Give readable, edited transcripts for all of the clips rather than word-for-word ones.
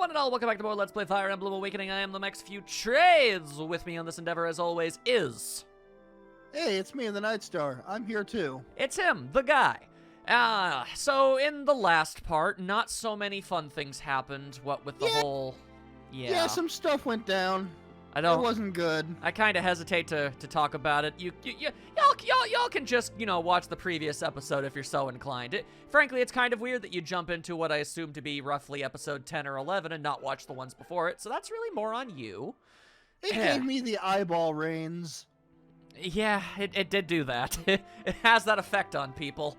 one and all, welcome back to more Let's Play Fire Emblem Awakening. I am the Max Few Trades. With me on this endeavor, as always, is... Hey, it's me, the Night Star. I'm here too. It's him, the guy. So in the last part, not so many fun things happened. What with the whole... Yeah, some stuff went down. It wasn't good. I kind of hesitate to talk about it. Y'all can just, watch the previous episode if you're so inclined. Frankly, it's kind of weird that you jump into what I assume to be roughly episode 10 or 11 and not watch the ones before it, so that's really more on you. It gave me the eyeball rains. Yeah, it did do that. It has that effect on people.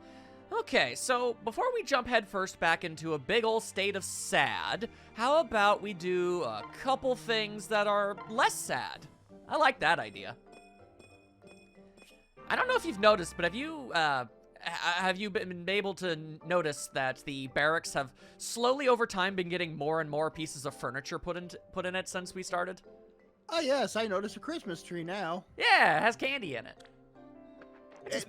Okay, so before we jump headfirst back into a big old state of sad, how about we do a couple things that are less sad? I like that idea. I don't know if you've noticed, but have you been able to notice that the barracks have slowly over time been getting more and more pieces of furniture put in it since we started? Oh yes, I noticed a Christmas tree now. Yeah, it has candy in it.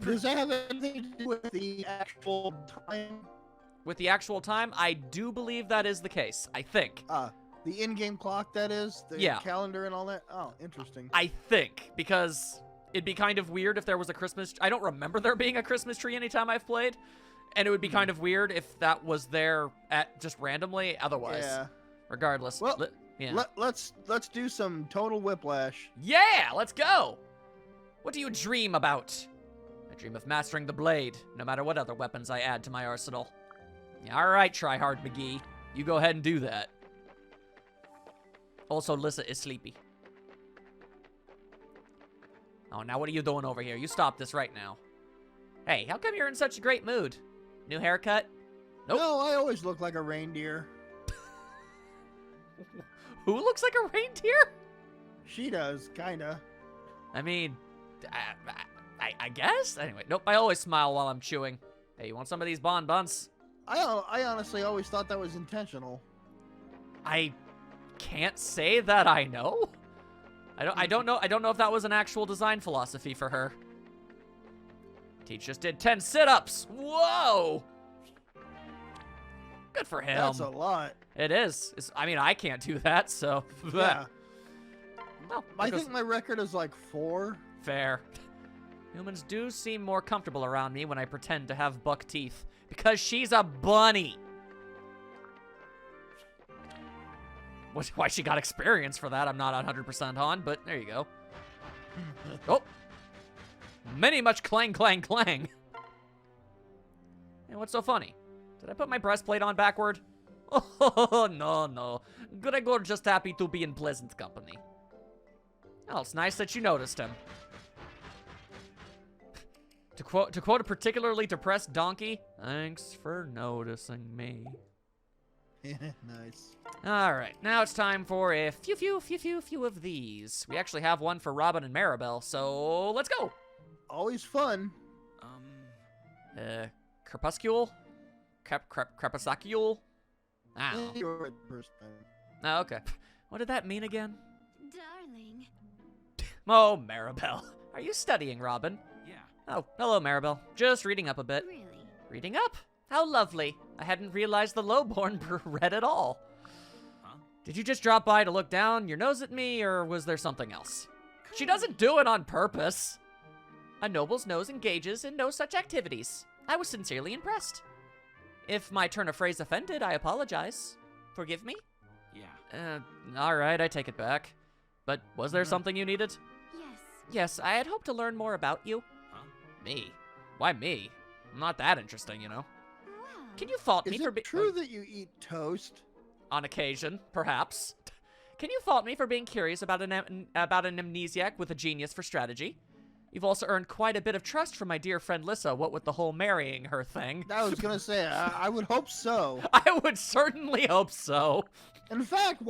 Does that have anything to do with the actual time? With the actual time? I do believe that is the case, I think. The in-game clock, that is? The calendar and all that? Oh, interesting. I think, because it'd be kind of weird if there was a Christmas... I don't remember there being a Christmas tree anytime I've played, and it would be kind of weird if that was there just randomly otherwise. Yeah. Regardless. Well, yeah. let's do some total whiplash. Yeah, let's go! What do you dream about? I dream of mastering the blade, no matter what other weapons I add to my arsenal. Yeah, alright, Tryhard McGee. You go ahead and do that. Also, Lissa is sleepy. Oh, now what are you doing over here? You stop this right now. Hey, how come you're in such a great mood? New haircut? Nope. No, I always look like a reindeer. Who looks like a reindeer? She does, kinda. I mean, I guess? Anyway, nope, I always smile while I'm chewing. Hey, you want some of these bonbons? I honestly always thought that was intentional. I can't say that I know. I don't know if that was an actual design philosophy for her. Teach just did 10 sit-ups. Whoa! Good for him. That's a lot. It is. I mean, I can't do that, so... Yeah. Well, I think my record is like 4. Fair. Humans do seem more comfortable around me when I pretend to have buck teeth. Because she's a bunny! Why she got experience for that, I'm not 100% on, but there you go. Oh! Many much clang, clang, clang. And what's so funny? Did I put my breastplate on backward? Oh, no. Gregor just happy to be in pleasant company. Oh, it's nice that you noticed him. To quote a particularly depressed donkey, thanks for noticing me. Nice. All right, now it's time for a few of these. We actually have one for Robin and Maribel, so let's go. Always fun. Crepuscule? Crepuscule? I don't know. You're right the first time. Oh, okay. What did that mean again? Darling. Oh, Maribel. Are you studying, Robin? Yeah. Oh, hello, Maribel. Just reading up a bit. Really? Reading up? How lovely. I hadn't realized the lowborn read at all. Huh? Did you just drop by to look down your nose at me, or was there something else? She doesn't do it on purpose. A noble's nose engages in no such activities. I was sincerely impressed. If my turn of phrase offended, I apologize. Forgive me? Yeah. Alright, I take it back. But was there something you needed? Yes. Yes, I had hoped to learn more about you. Huh? Me? Why me? I'm not that interesting, you know. Wow. Can you fault me Is for it being... true that you eat toast? On occasion, perhaps. Can you fault me for being curious about an amnesiac with a genius for strategy? You've also earned quite a bit of trust from my dear friend Lissa, what with the whole marrying her thing. I was gonna say, I would hope so. I would certainly hope so. In fact,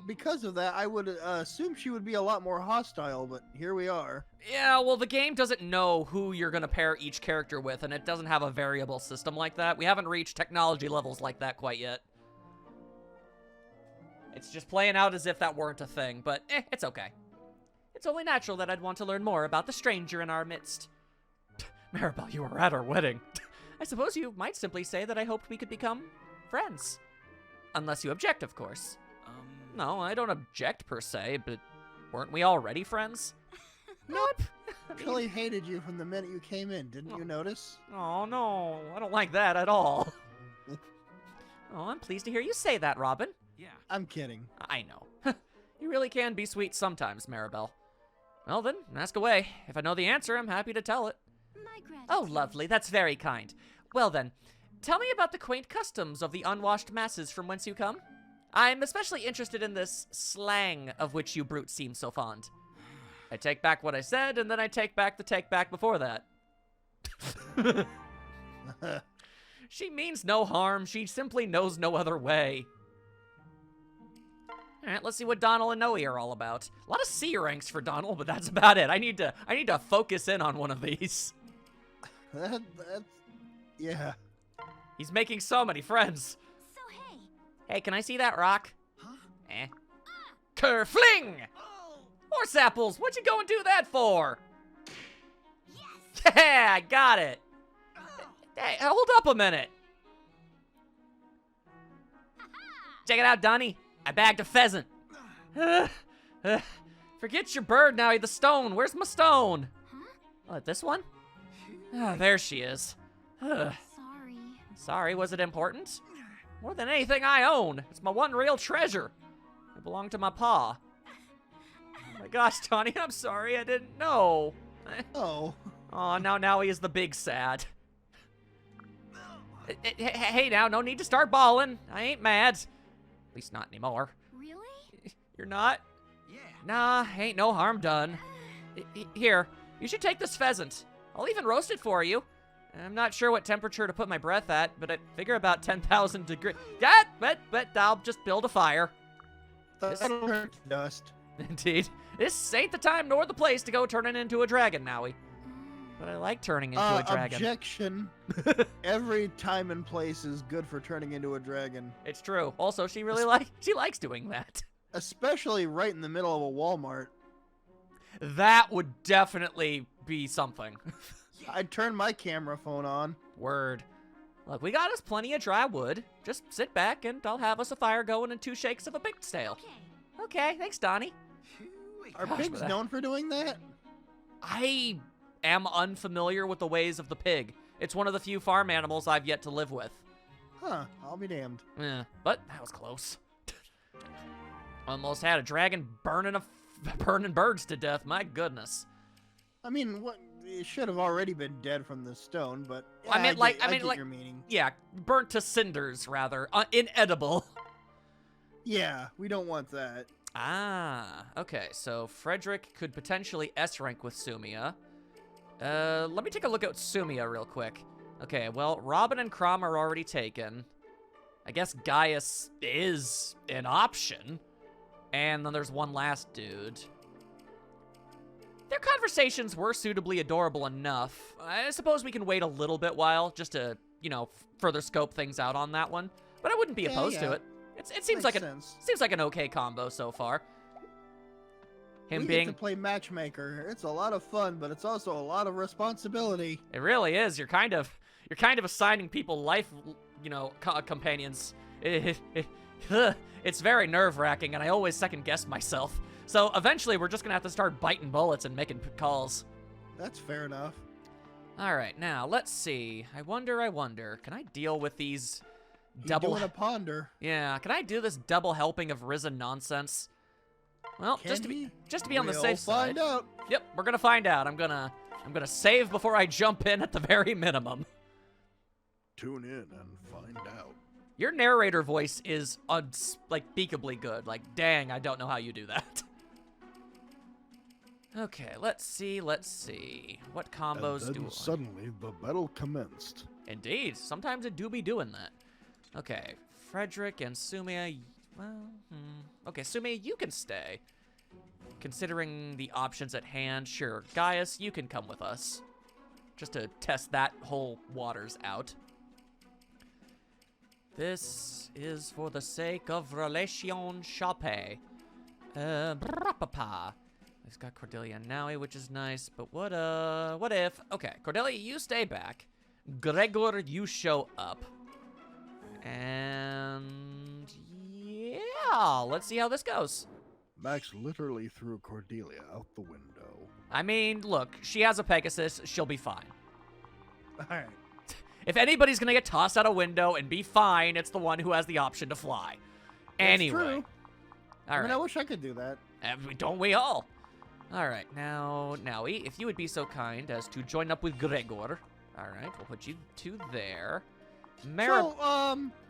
because of that, I would assume she would be a lot more hostile, but here we are. Yeah, well, the game doesn't know who you're gonna pair each character with, and it doesn't have a variable system like that. We haven't reached technology levels like that quite yet. It's just playing out as if that weren't a thing, but it's okay. It's only natural that I'd want to learn more about the stranger in our midst. Maribel, you were at our wedding. I suppose you might simply say that I hoped we could become friends. Unless you object, of course. Um, No, I don't object per se, but weren't we already friends? Nope. Actually hated you from the minute you came in. Didn't you notice? Oh, no. I don't like that at all. Oh, I'm pleased to hear you say that, Robin. yeah. I'm kidding. I know. You really can be sweet sometimes, Maribel. Well then, ask away. If I know the answer, I'm happy to tell it. My gratitude. Oh, lovely. That's very kind. Well then, tell me about the quaint customs of the unwashed masses from whence you come. I'm especially interested in this slang of which you brutes seem so fond. I take back what I said, and then I take back the take back before that. She means no harm. She simply knows no other way. All right, let's see what Donald and Noe are all about. A lot of C ranks for Donald, but that's about it. I need to focus in on one of these. That's yeah. He's making so many friends. So hey, Hey, can I see that rock? Huh? Eh. Kerfling! Oh! Horse apples, what'd you go and do that for? yes. Yeah, I got it. Hey, hold up a minute. Check it out, Donnie. I bagged a pheasant. Forget your bird now, the stone. Where's my stone? Huh? Oh, this one? Oh, there she is. Sorry. Sorry, was it important? More than anything I own. It's my one real treasure. It belonged to my pa. Oh my gosh, Donnie, I'm sorry. I didn't know. Oh. Oh, now he is the big sad. Hey, now, no need to start bawling. I ain't mad. At least not anymore. Really? You're not? Yeah. Nah, ain't no harm done. Here, you should take this pheasant. I'll even roast it for you. I'm not sure what temperature to put my breath at, but I figure about 10,000 degrees. Yeah, but I'll just build a fire. That'll hurt to dust. Indeed. This ain't the time nor the place to go turning into a dragon, Nowie. But I like turning into a dragon. Objection. Every time and place is good for turning into a dragon. It's true. Also, she likes doing that. Especially right in the middle of a Walmart. That would definitely be something. I'd turn my camera phone on. Word. Look, we got us plenty of dry wood. Just sit back and I'll have us a fire going and 2 shakes of a pig's tail. Okay. Okay, thanks, Donnie. Are Gosh, pigs but known for doing that? I am unfamiliar with the ways of the pig. It's one of the few farm animals I've yet to live with. Huh, I'll be damned. Yeah, but that was close. Almost had a dragon burning birds to death. My goodness. I mean, what? It should have already been dead from the stone, but yeah, I meant I get your meaning. Yeah, burnt to cinders rather, inedible. Yeah, we don't want that. Ah, okay. So Frederick could potentially S rank with Sumia. Let me take a look at Sumia real quick. Okay, well, Robin and Crom are already taken. I guess Gaius is an option. And then there's one last dude. Their conversations were suitably adorable enough. I suppose we can wait a little bit while just to, further scope things out on that one. But I wouldn't be opposed to it. It seems like seems like an okay combo so far. Him we being get to play matchmaker. It's a lot of fun, but it's also a lot of responsibility. It really is. You're kind of assigning people life, companions. It's very nerve-wracking, and I always second-guess myself. So eventually, we're just gonna have to start biting bullets and making calls. That's fair enough. All right, now let's see. I wonder. Can I deal with these He's double? doing a ponder. Yeah, can I do this double helping of risen nonsense? Well, Can just to be on the We'll safe side. find out. Yep, we're gonna find out. I'm gonna save before I jump in at the very minimum. Tune in and find out. Your narrator voice is unspeakably good. Like, dang, I don't know how you do that. Okay, let's see. What combos and do then suddenly the battle commenced. Indeed, sometimes it do be doing that. Okay, Frederick and Sumia. Well, okay, Sumia, you can stay. Considering the options at hand, sure. Gaius, you can come with us. Just to test that whole waters out. This is for the sake of relation chape. Brapapa. He's got Cordelia and Nowie, which is nice, but what if? Okay, Cordelia, you stay back. Gregor, you show up. And Well, let's see how this goes. Max literally threw Cordelia out the window. I mean, look, she has a Pegasus. She'll be fine. All right. If anybody's gonna get tossed out a window and be fine, it's the one who has the option to fly. Anyway. True. All I mean, right. I wish I could do that. Don't we all? All right, now, Nowie, if you would be so kind as to join up with Gregor. All right, we'll put you two there. So,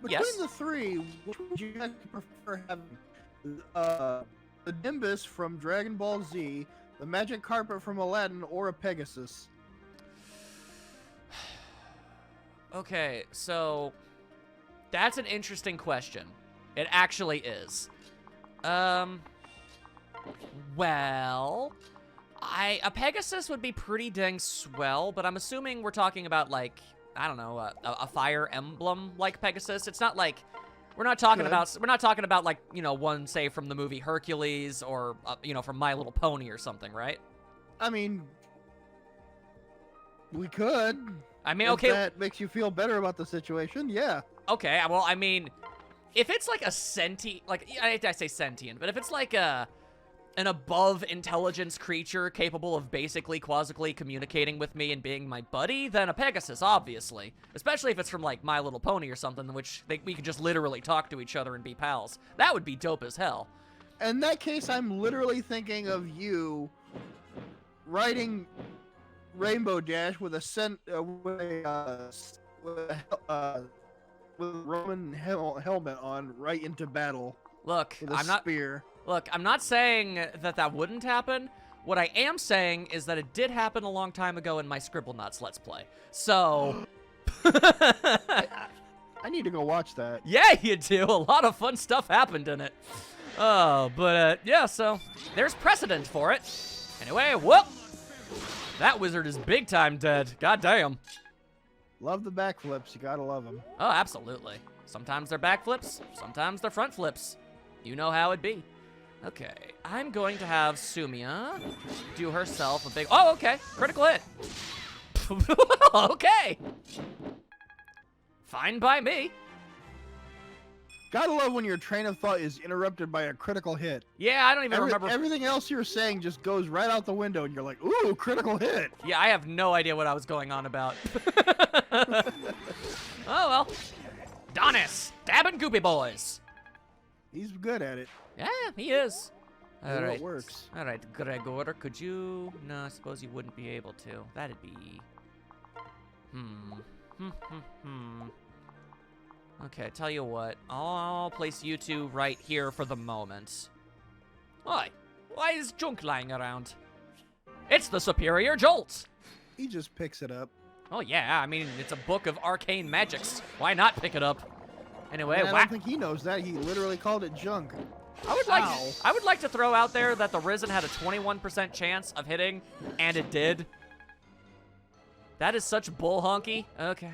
between Yes? the three, which would you guys prefer having? The Nimbus from Dragon Ball Z, the Magic Carpet from Aladdin, or a Pegasus? Okay, so that's an interesting question. It actually is. Well, a Pegasus would be pretty dang swell, but I'm assuming we're talking about, like, I don't know, a Fire Emblem like Pegasus. It's not like we're not talking about like, you know, one say from the movie Hercules or you know, from My Little Pony or something, right? I mean, we could. I mean, If okay, that makes you feel better about the situation, yeah. okay. Well, I mean, if it's like a sentient, like I say sentient, but if it's like an above intelligence creature capable of basically quasically communicating with me and being my buddy, then a Pegasus, obviously. Especially if it's from like My Little Pony or something, in which we could just literally talk to each other and be pals. That would be dope as hell. In that case, I'm literally thinking of you riding Rainbow Dash with a Roman helmet on right into battle Look, with a spear. I'm not saying that wouldn't happen. What I am saying is that it did happen a long time ago in my Scribblenauts Let's Play. So... I need to go watch that. Yeah, you do. A lot of fun stuff happened in it. Oh, but yeah, so there's precedent for it. Anyway, whoop! That wizard is big time dead. God damn. Love the backflips. You gotta love them. Oh, absolutely. Sometimes they're back flips, sometimes they're front flips. You know how it be. Okay, I'm going to have Sumia do herself a big... Oh, okay. Critical hit. Okay. Fine by me. Gotta love when your train of thought is interrupted by a critical hit. Yeah, I don't even remember... Everything else you're saying just goes right out the window, and you're like, ooh, critical hit. Yeah, I have no idea what I was going on about. Oh, well. Donis, stabbing Goopy Boys. He's good at it. Yeah, he is. I know it works. All right, Gregor, could you... No, I suppose you wouldn't be able to. That'd be... Okay, tell you what. I'll place you two right here for the moment. Why is junk lying around? It's the Superior Jolt! He just picks it up. Oh yeah, I mean, it's a book of arcane magics. Why not pick it up? Anyway, I don't think he knows that. He literally called it junk. I would like to throw out there that the Risen had a 21% chance of hitting, and it did. That is such bull honky. Okay.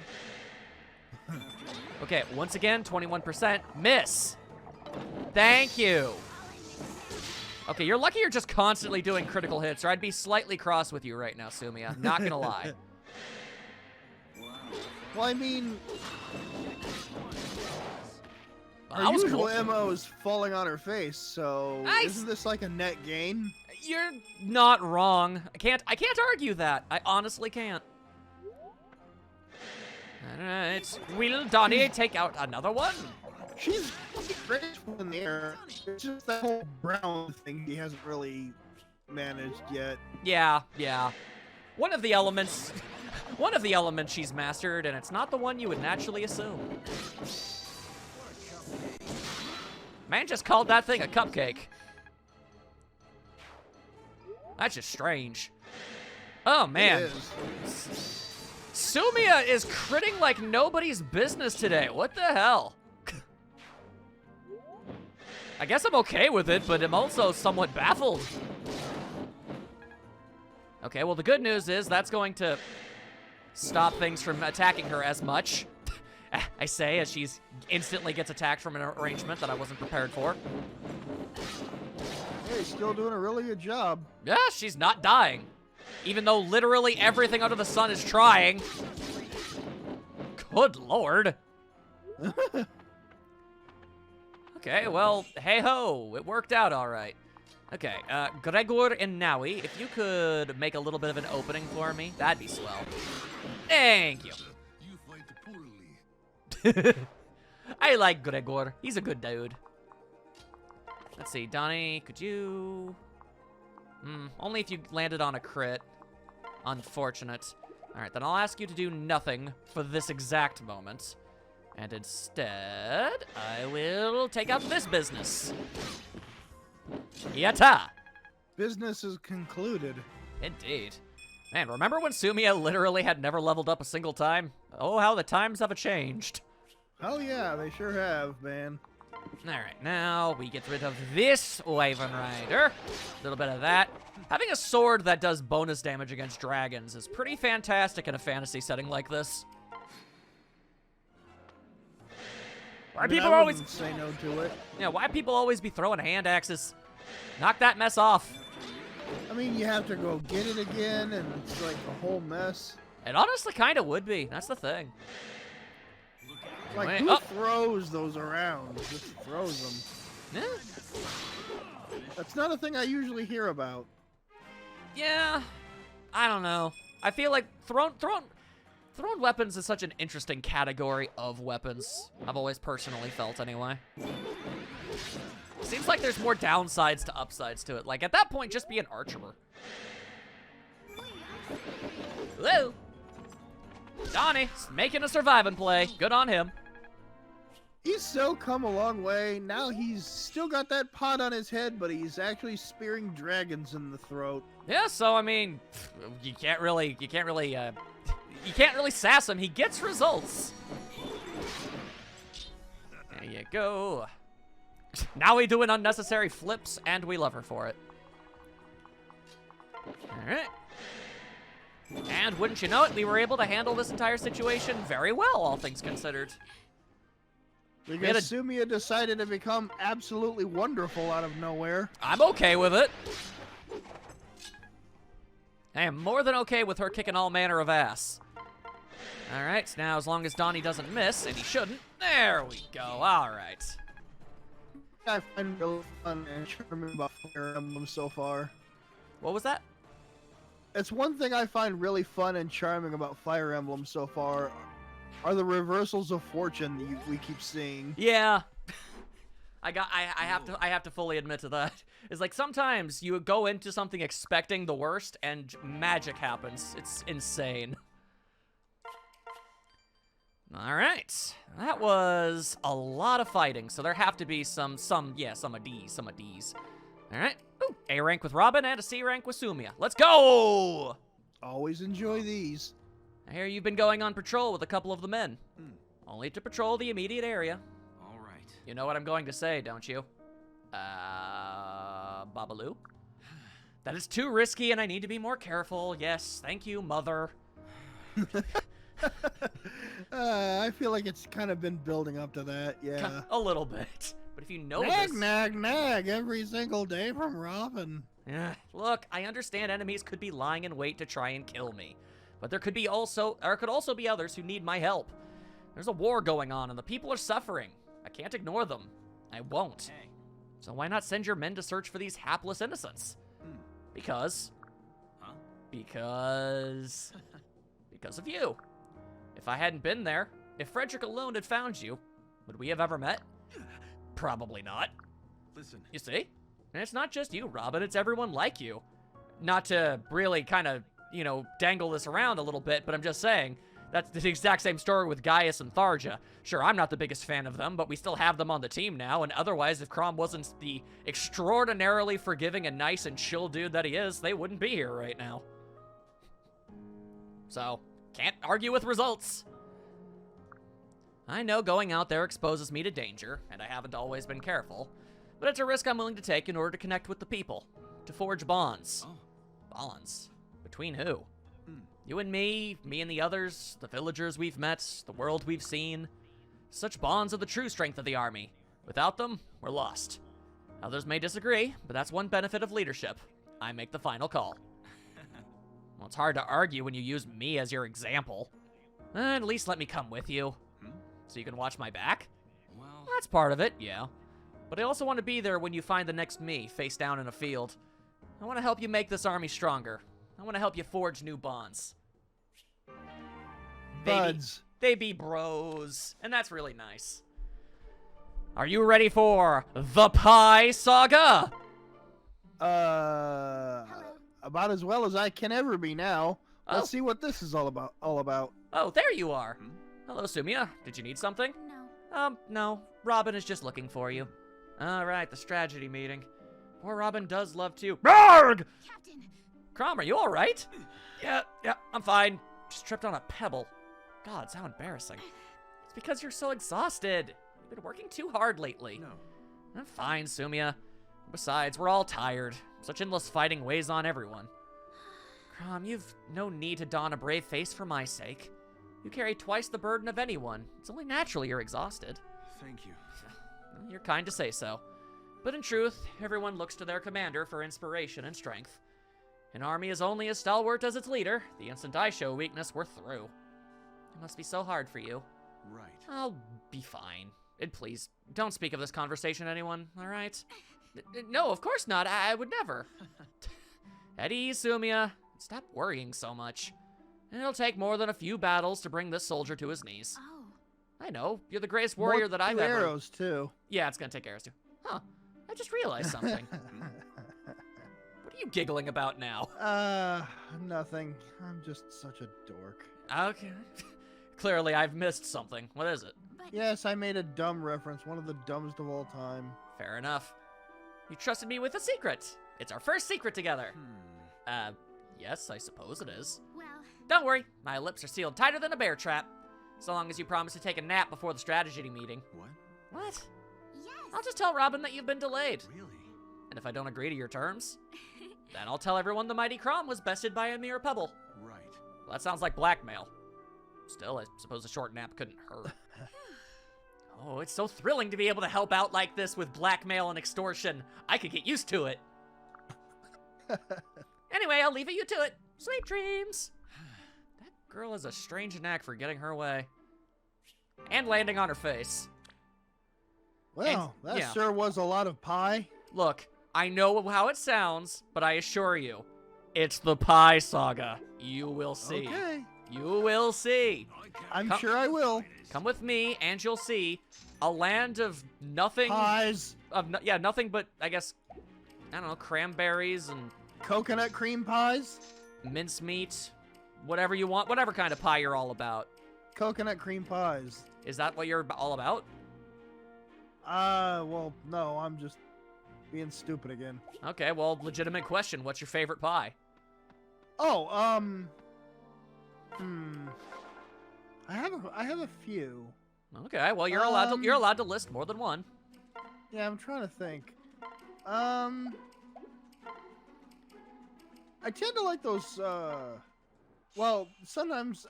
Okay, once again, 21%. Miss. Thank you. Okay, you're lucky you're just constantly doing critical hits, or I'd be slightly cross with you right now, Sumia. Not gonna lie. Well, I mean, That her was usual cool. MO is falling on her face, so Nice. isn't this like a net gain? You're not wrong. I can't argue that. I honestly can't. Alright. Will Donnie take out another one? She's graceful in the air. It's just that whole brown thing he hasn't really managed yet. Yeah. One of the elements she's mastered, and it's not the one you would naturally assume. Man just called that thing a cupcake. That's just strange. Oh, man. It is. Sumia is critting like nobody's business today. What the hell? I guess I'm okay with it, but I'm also somewhat baffled. Okay, well, the good news is that's going to stop things from attacking her as much. I say as she's instantly gets attacked from an arrangement that I wasn't prepared for. Hey, still doing a really good job. Yeah, she's not dying. Even though literally everything under the sun is trying. Good lord. Okay, well, hey-ho, it worked out all right. Okay, Gregor and Naui, if you could make a little bit of an opening for me, that'd be swell. Thank you. You fight poorly. I like Gregor. He's a good dude. Let's see, Donnie, could you... only if you landed on a crit. Unfortunate. All right, then I'll ask you to do nothing for this exact moment. And instead, I will take out this business. Yatta! Business is concluded. Indeed. Man, remember when Sumia literally had never leveled up a single time? Oh, how the times have changed. Oh yeah, they sure have, man. Alright, now we get rid of this Wyvern Rider. A little bit of that. Having a sword that does bonus damage against dragons is pretty fantastic in a fantasy setting like this. Why people I always... wouldn't say no to it. Yeah, why people always be throwing hand axes? Knock that mess off. I mean, you have to go get it again, and it's like a whole mess. It honestly kind of would be. That's the thing. Like, Wait, who oh. throws those around? Just throws them. Eh? That's not a thing I usually hear about. Yeah, I don't know. I feel like thrown weapons is such an interesting category of weapons. I've always personally felt anyway. Seems like there's more downsides to upsides to it. Like at that point, just be an archer. Whoa. Donnie, making a surviving play. Good on him. He's so come a long way. Now he's still got that pot on his head, but he's actually spearing dragons in the throat. Yeah, so I mean, you can't really sass him. He gets results. There you go. Now we doing unnecessary flips, and we love her for it. All right. And wouldn't you know it, we were able to handle this entire situation very well, all things considered. Because Sumia decided to become absolutely wonderful out of nowhere. I'm okay with it. I am more than okay with her kicking all manner of ass. All right, now as long as Donnie doesn't miss, and he shouldn't, there we go, all right. I find really fun and charming about Fire Emblem so far. What was that? It's one thing I find really fun and charming about Fire Emblem so far are the reversals of fortune that we keep seeing. Yeah. I have to fully admit to that. It's like sometimes you go into something expecting the worst and magic happens. It's insane. All right. That was a lot of fighting, so there have to be some of D's. All right. Ooh, A rank with Robin and a C rank with Sumia. Let's go! Always enjoy these. I hear you've been going on patrol with a couple of the men. Only to patrol the immediate area. All right. You know what I'm going to say, don't you? Babaloo? That is too risky and I need to be more careful. Yes, thank you, mother. I feel like it's kind of been building up to that, yeah. A little bit. But if you know Nag, this... nag every single day from Robin. Yeah. Look, I understand enemies could be lying in wait to try and kill me. But there could also be others who need my help. There's a war going on and the people are suffering. I can't ignore them. I won't. Hey. So why not send your men to search for these hapless innocents? Because... Huh? Because of you. If I hadn't been there, if Frederick alone had found you, would we have ever met? Probably not. Listen. You see? And it's not just you, Robin, it's everyone like you. Not to really kind of, dangle this around a little bit, but I'm just saying, that's the exact same story with Gaius and Tharja. Sure, I'm not the biggest fan of them, but we still have them on the team now, and otherwise, if Crom wasn't the extraordinarily forgiving and nice and chill dude that he is, they wouldn't be here right now. So, can't argue with results. I know going out there exposes me to danger, and I haven't always been careful, but it's a risk I'm willing to take in order to connect with the people, to forge bonds. Oh. Bonds? Between who? You and me and the others, the villagers we've met, the world we've seen. Such bonds are the true strength of the army. Without them, we're lost. Others may disagree, but that's one benefit of leadership. I make the final call. Well, it's hard to argue when you use me as your example. At least let me come with you. So you can watch my back? Well, That's part of it, yeah. But I also want to be there when you find the next me, face down in a field. I want to help you make this army stronger. I want to help you forge new bonds. Buds. They be bros, and that's really nice. Are you ready for the Pie Saga? About as well as I can ever be now. Oh. Let's see what this is all about. Oh, there you are. Hello, Sumia. Did you need something? No. No. Robin is just looking for you. All right, the strategy meeting. Poor Robin does love to. Arrgh! Captain. Crom, are you all right? Yeah, I'm fine. Just tripped on a pebble. God, how embarrassing. It's because you're so exhausted. You've been working too hard lately. No. I'm fine, Sumia. Besides, we're all tired. Such endless fighting weighs on everyone. Crom, you've no need to don a brave face for my sake. You carry twice the burden of anyone. It's only natural you're exhausted. Thank you. You're kind to say so. But in truth, everyone looks to their commander for inspiration and strength. An army is only as stalwart as its leader. The instant I show weakness, we're through. It must be so hard for you. Right. I'll be fine. And please, don't speak of this conversation to anyone, all right? No, of course not. I would never. At ease, Sumia. Stop worrying so much. It'll take more than a few battles to bring this soldier to his knees. Oh. I know. You're the greatest warrior that I've ever... arrows, too. Yeah, it's gonna take arrows, too. Huh. I just realized something. What are you giggling about now? Nothing. I'm just such a dork. Okay. Clearly, I've missed something. What is it? But Yes, I made a dumb reference. One of the dumbest of all time. Fair enough. You trusted me with a secret. It's our first secret together. Yes, I suppose it is. well, Don't worry, my lips are sealed tighter than a bear trap. So long as you promise to take a nap before the strategy meeting. What? What? yes. I'll just tell Robin that you've been delayed. Really? And if I don't agree to your terms, then I'll tell everyone the mighty Crom was bested by a mere pebble. Right. Well, that sounds like blackmail. Still, I suppose a short nap couldn't hurt. Oh, it's so thrilling to be able to help out like this with blackmail and extortion. I could get used to it. Anyway, I'll leave you to it. Sweet dreams. That girl has a strange knack for getting her way. And landing on her face. Well, And- that yeah. sure was a lot of pie. Look, I know how it sounds, but I assure you, it's the Pie Saga. You will see. Okay. You will see. I'm Come- sure I will. Come with me, and you'll see a land of nothing. Pies. Yeah, nothing but, I guess, I don't know, cranberries and Coconut cream pies. mincemeat, whatever you want, whatever kind of pie you're all about. Coconut cream pies. Is that what you're all about? Well, no, I'm just being stupid again. Okay, well, legitimate question. What's your favorite pie? Oh, I have a few. Okay, well, you're allowed to list more than one. Yeah, I'm trying to think. I tend to like those, well, sometimes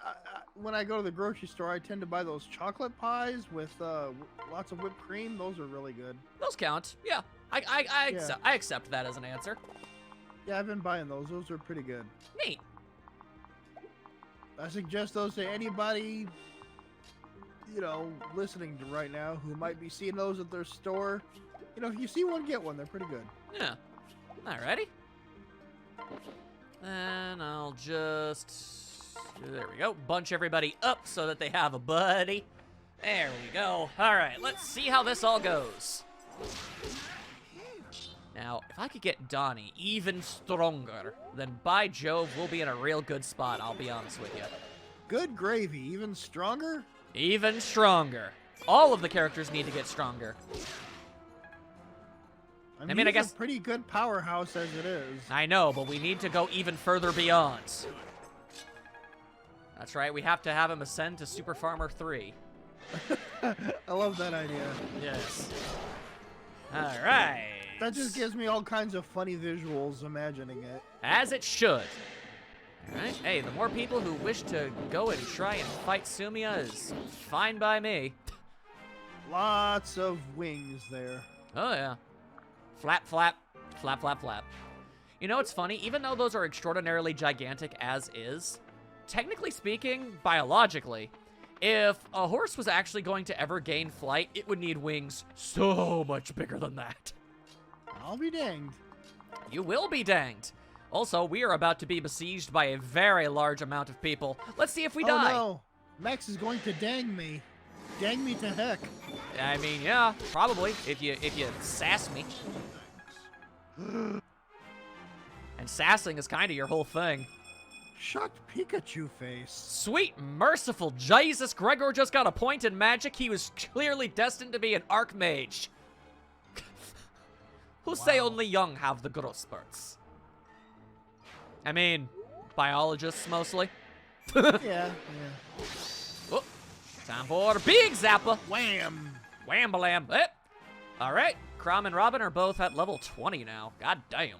when I go to the grocery store, I tend to buy those chocolate pies with lots of whipped cream. Those are really good. Those count. Yeah. I accept that as an answer. Yeah, I've been buying those. Those are pretty good. Neat. I suggest those to anybody, you know, listening to right now who might be seeing those at their store. You know, if you see one, get one. They're pretty good. Yeah. Alrighty. Then I'll just... There we go. Bunch everybody up so that they have a buddy. There we go. Alright, let's see how this all goes. Now, if I could get Donnie even stronger, then by Jove, we'll be in a real good spot, I'll be honest with you. Good gravy. Even stronger? Even stronger. All of the characters need to get stronger. I mean, I he's guess- a pretty good powerhouse as it is. I know, but we need to go even further beyond. That's right, we have to have him ascend to Super Farmer 3. I love that idea. Yes. Alright. That just gives me all kinds of funny visuals imagining it. As it should. Alright, hey, the more people who wish to go and try and fight Sumia is fine by me. Lots of wings there. Oh, yeah. Flap, flap, flap, flap, flap. You know, it's funny, even though those are extraordinarily gigantic as is, technically speaking, biologically, If a horse was actually going to ever gain flight, it would need wings so much bigger than that. I'll be danged. You will be danged. Also, we are about to be besieged by a very large amount of people. Let's see if we die. No. Max is going to dang me. Dang me to heck. I mean, yeah, probably, if you sass me. And sassing is kind of your whole thing. Shut Pikachu face. Sweet, merciful Jesus, Gregor just got a point in magic. He was clearly destined to be an Archmage. Who say only young have the growth spurts? I mean, biologists mostly. Yeah. Oh, time for a big zapper. Wham! Wham-a-lam. Eh. All right, Crom and Robin are both at level 20 now. God damn.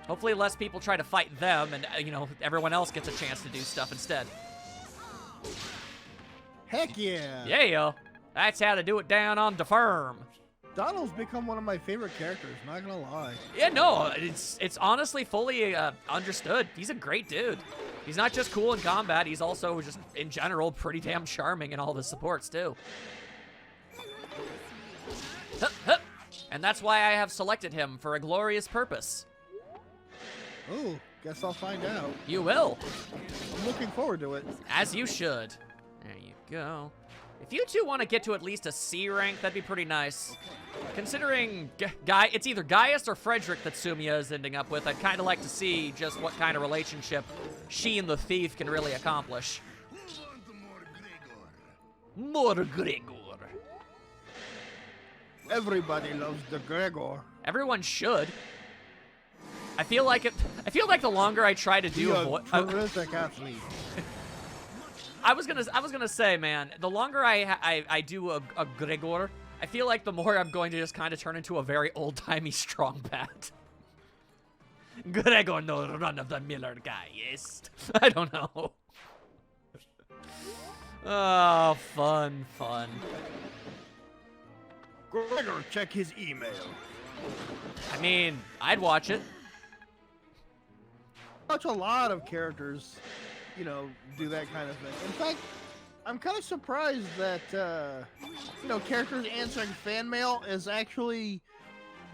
Hopefully less people try to fight them and, you know, everyone else gets a chance to do stuff instead. Heck yeah! Yeah, that's how to do it down on the firm. Donald's become one of my favorite characters, not gonna lie. Yeah, no, it's honestly fully understood. He's a great dude. He's not just cool in combat, he's also just, in general, pretty damn charming in all the supports, too. Hup, hup. And that's why I have selected him for a glorious purpose. Ooh, guess I'll find out. You will, I'm looking forward to it. as you should. There you go. If you two want to get to at least a C rank, that'd be pretty nice. Considering it's either Gaius or Frederick that Sumia is ending up with, I'd kind of like to see just what kind of relationship she and the thief can really accomplish. More Gregor. Everybody loves the Gregor. Everyone should. I feel like the longer I try to do You're a terrific athlete. I was gonna say, man, the longer I do a Gregor, I feel like the more I'm going to just kind of turn into a very old-timey strong bat. Gregor, no run-of-the-miller guy, yes? I don't know. Oh, fun. Gregor, check his email. I mean, I'd watch it. Watch a lot of characters, you know, do that kind of thing. In fact, I'm kind of surprised that, you know, characters answering fan mail has actually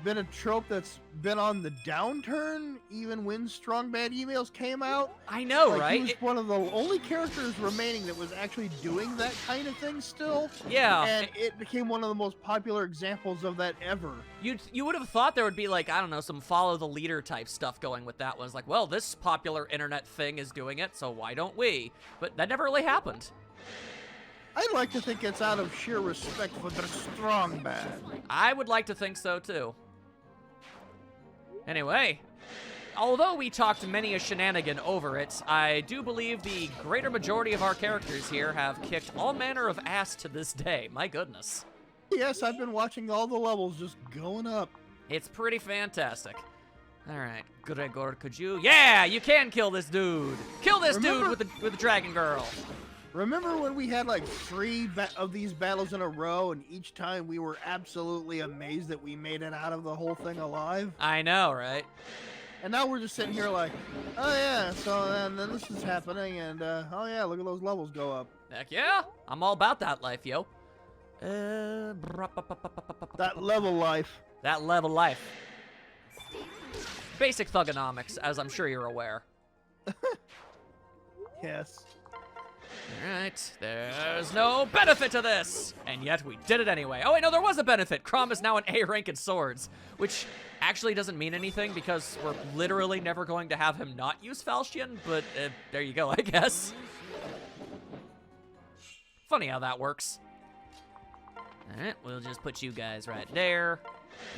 been a trope that's been on the downturn, even when Strong Bad emails came out. I know, Like, right? He was one of the only characters remaining that was actually doing that kind of thing still. Yeah. And it became one of the most popular examples of that ever. You would have thought there would be, like, I don't know, some follow the leader type stuff going with that one. It's like, well, this popular internet thing is doing it, so why don't we? But that never really happened. I'd like to think it's out of sheer respect for the Strong Bad. I would like to think so, too. Anyway, although we talked many a shenanigan over it, I do believe the greater majority of our characters here have kicked all manner of ass to this day. My goodness. Yes, I've been watching all the levels just going up. It's pretty fantastic. All right, Gregor, could you? Yeah, you can kill this dude. Kill this dude with the dragon girl. Remember when we had like 3 of these battles in a row, and each time we were absolutely amazed that we made it out of the whole thing alive? I know, right? And now we're just sitting here like, oh yeah, so then this is happening, and oh yeah, look at those levels go up. Heck yeah, I'm all about that life, yo. That level life. That level life. Basic thugonomics, as I'm sure you're aware. Yes. Alright, there's no benefit to this! And yet we did it anyway. Oh wait, no, there was a benefit! Crom is now an A rank in swords, which actually doesn't mean anything because we're literally never going to have him not use Falchion, but there you go, I guess. Funny how that works. Alright, we'll just put you guys right there.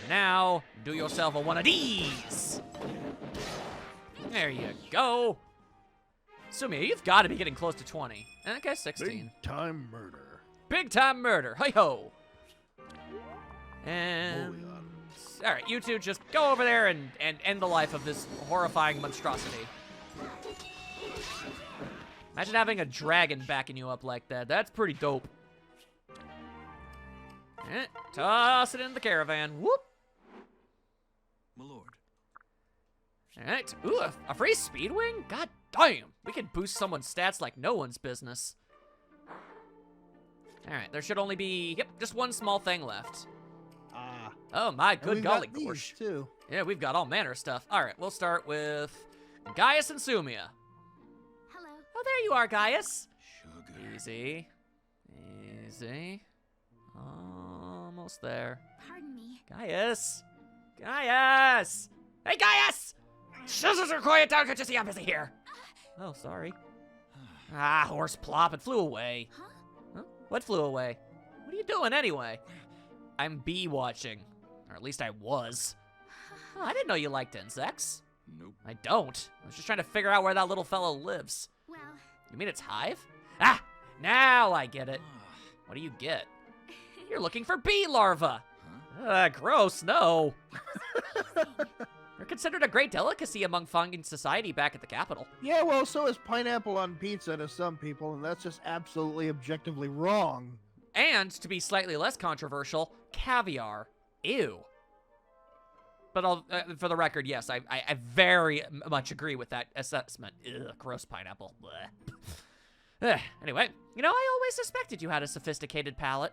Now, do yourself a one of these! There you go. Sumia, you've got to be getting close to 20. Okay, 16. Big time murder. Big time murder. Hi-ho. And... all right, you two just go over there and end the life of this horrifying monstrosity. Imagine having a dragon backing you up like that. That's pretty dope. Toss it in the caravan. Whoop. My lord. All right. Ooh, a free speed wing? God Damn, we can boost someone's stats like no one's business. All right, there should only be, yep, just one small thing left. Ah. Oh my And good we've golly got these, gosh. too. Yeah, we've got all manner of stuff. All right, we'll start with Gaius and Sumia. Hello. Oh, there you are, Gaius. Sugar. Easy. Easy. Almost there. Pardon me. Gaius! Gaius! Hey, Gaius! Shh, quiet down, can't you see I'm busy here? Oh, sorry. Ah, horse plop, it flew away. Huh? Huh? What flew away? What are you doing anyway? I'm bee watching. Or at least I was. Oh, I didn't know you liked insects. Nope. I don't. I was just trying to figure out where that little fellow lives. Well, You mean it's Hive? Ah! Now I get it. What do you get? You're looking for bee larvae. Gross, no. They're considered a great delicacy among Fungan society back at the capital. Yeah, well, so is pineapple on pizza to some people, and that's just absolutely objectively wrong. And, to be slightly less controversial, caviar. Ew. But for the record, yes, I very much agree with that assessment. Ugh, gross pineapple. Blech. Anyway, you know, I always suspected you had a sophisticated palate.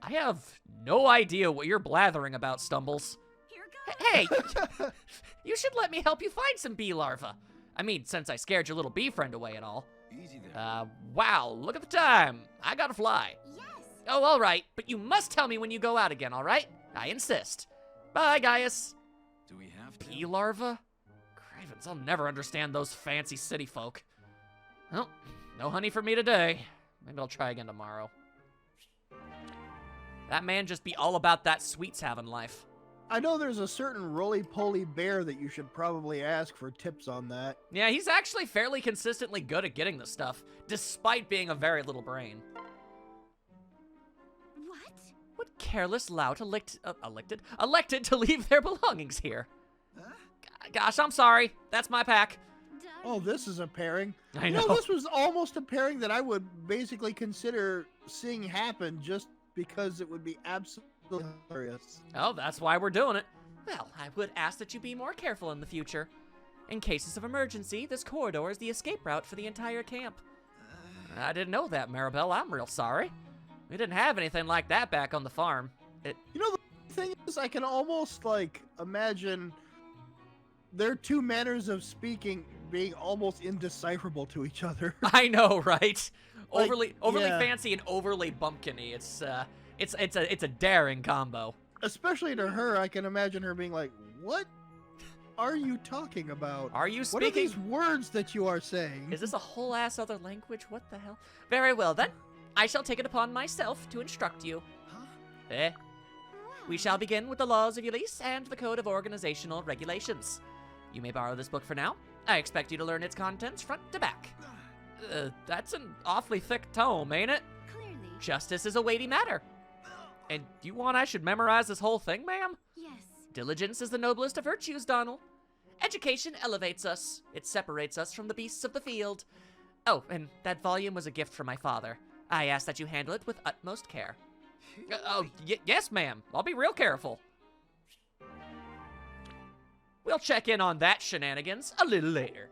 I have no idea what you're blathering about, Stumbles. here goes. Hey, you should let me help you find some bee larvae. I mean, since I scared your little bee friend away and all. Easy there. Wow, look at the time. I gotta fly. Yes. Oh, all right, but you must tell me when you go out again, all right? I insist. Bye, Gaius. Do we have to? Bee larva? Cravens, I'll never understand those fancy city folk. Well, no honey for me today. Maybe I'll try again tomorrow. That man just be all about that sweets having life. I know there's a certain roly-poly bear that you should probably ask for tips on that. Yeah, he's actually fairly consistently good at getting the stuff, despite being a very little brain. What? What careless lout elected to leave their belongings here? Huh? Gosh, I'm sorry. That's my pack. Doug. Oh, this is a pairing. I You know. know, this was almost a pairing that I would basically consider seeing happen just because it would be absolutely hilarious. Oh, that's why we're doing it. Well, I would ask that you be more careful in the future. In cases of emergency, this corridor is the escape route for the entire camp. I didn't know that, Maribel. I'm real sorry. We didn't have anything like that back on the farm. You know, the thing is, I can almost, like, imagine their two manners of speaking being almost indecipherable to each other. I know, right? Like, Overly yeah. fancy and overly bumpkiny. It's a daring combo. Especially to her, I can imagine her being like, "What are you talking about? Are you What are speaking? these words that you are saying?" Is this a whole ass other language? What the hell? Very well then. I shall take it upon myself to instruct you. Huh? Eh? Wow. We shall begin with the laws of Ulysses and the Code of Organizational Regulations. You may borrow this book for now. I expect you to learn its contents front to back. That's an awfully thick tome, ain't it? Clearly. Justice is a weighty matter. And you want I should memorize this whole thing, ma'am? Yes. Diligence is the noblest of virtues, Donald. Education elevates us. It separates us from the beasts of the field. Oh, and that volume was a gift from my father. I ask that you handle it with utmost care. Yes, ma'am. I'll be real careful. We'll check in on that shenanigans a little later.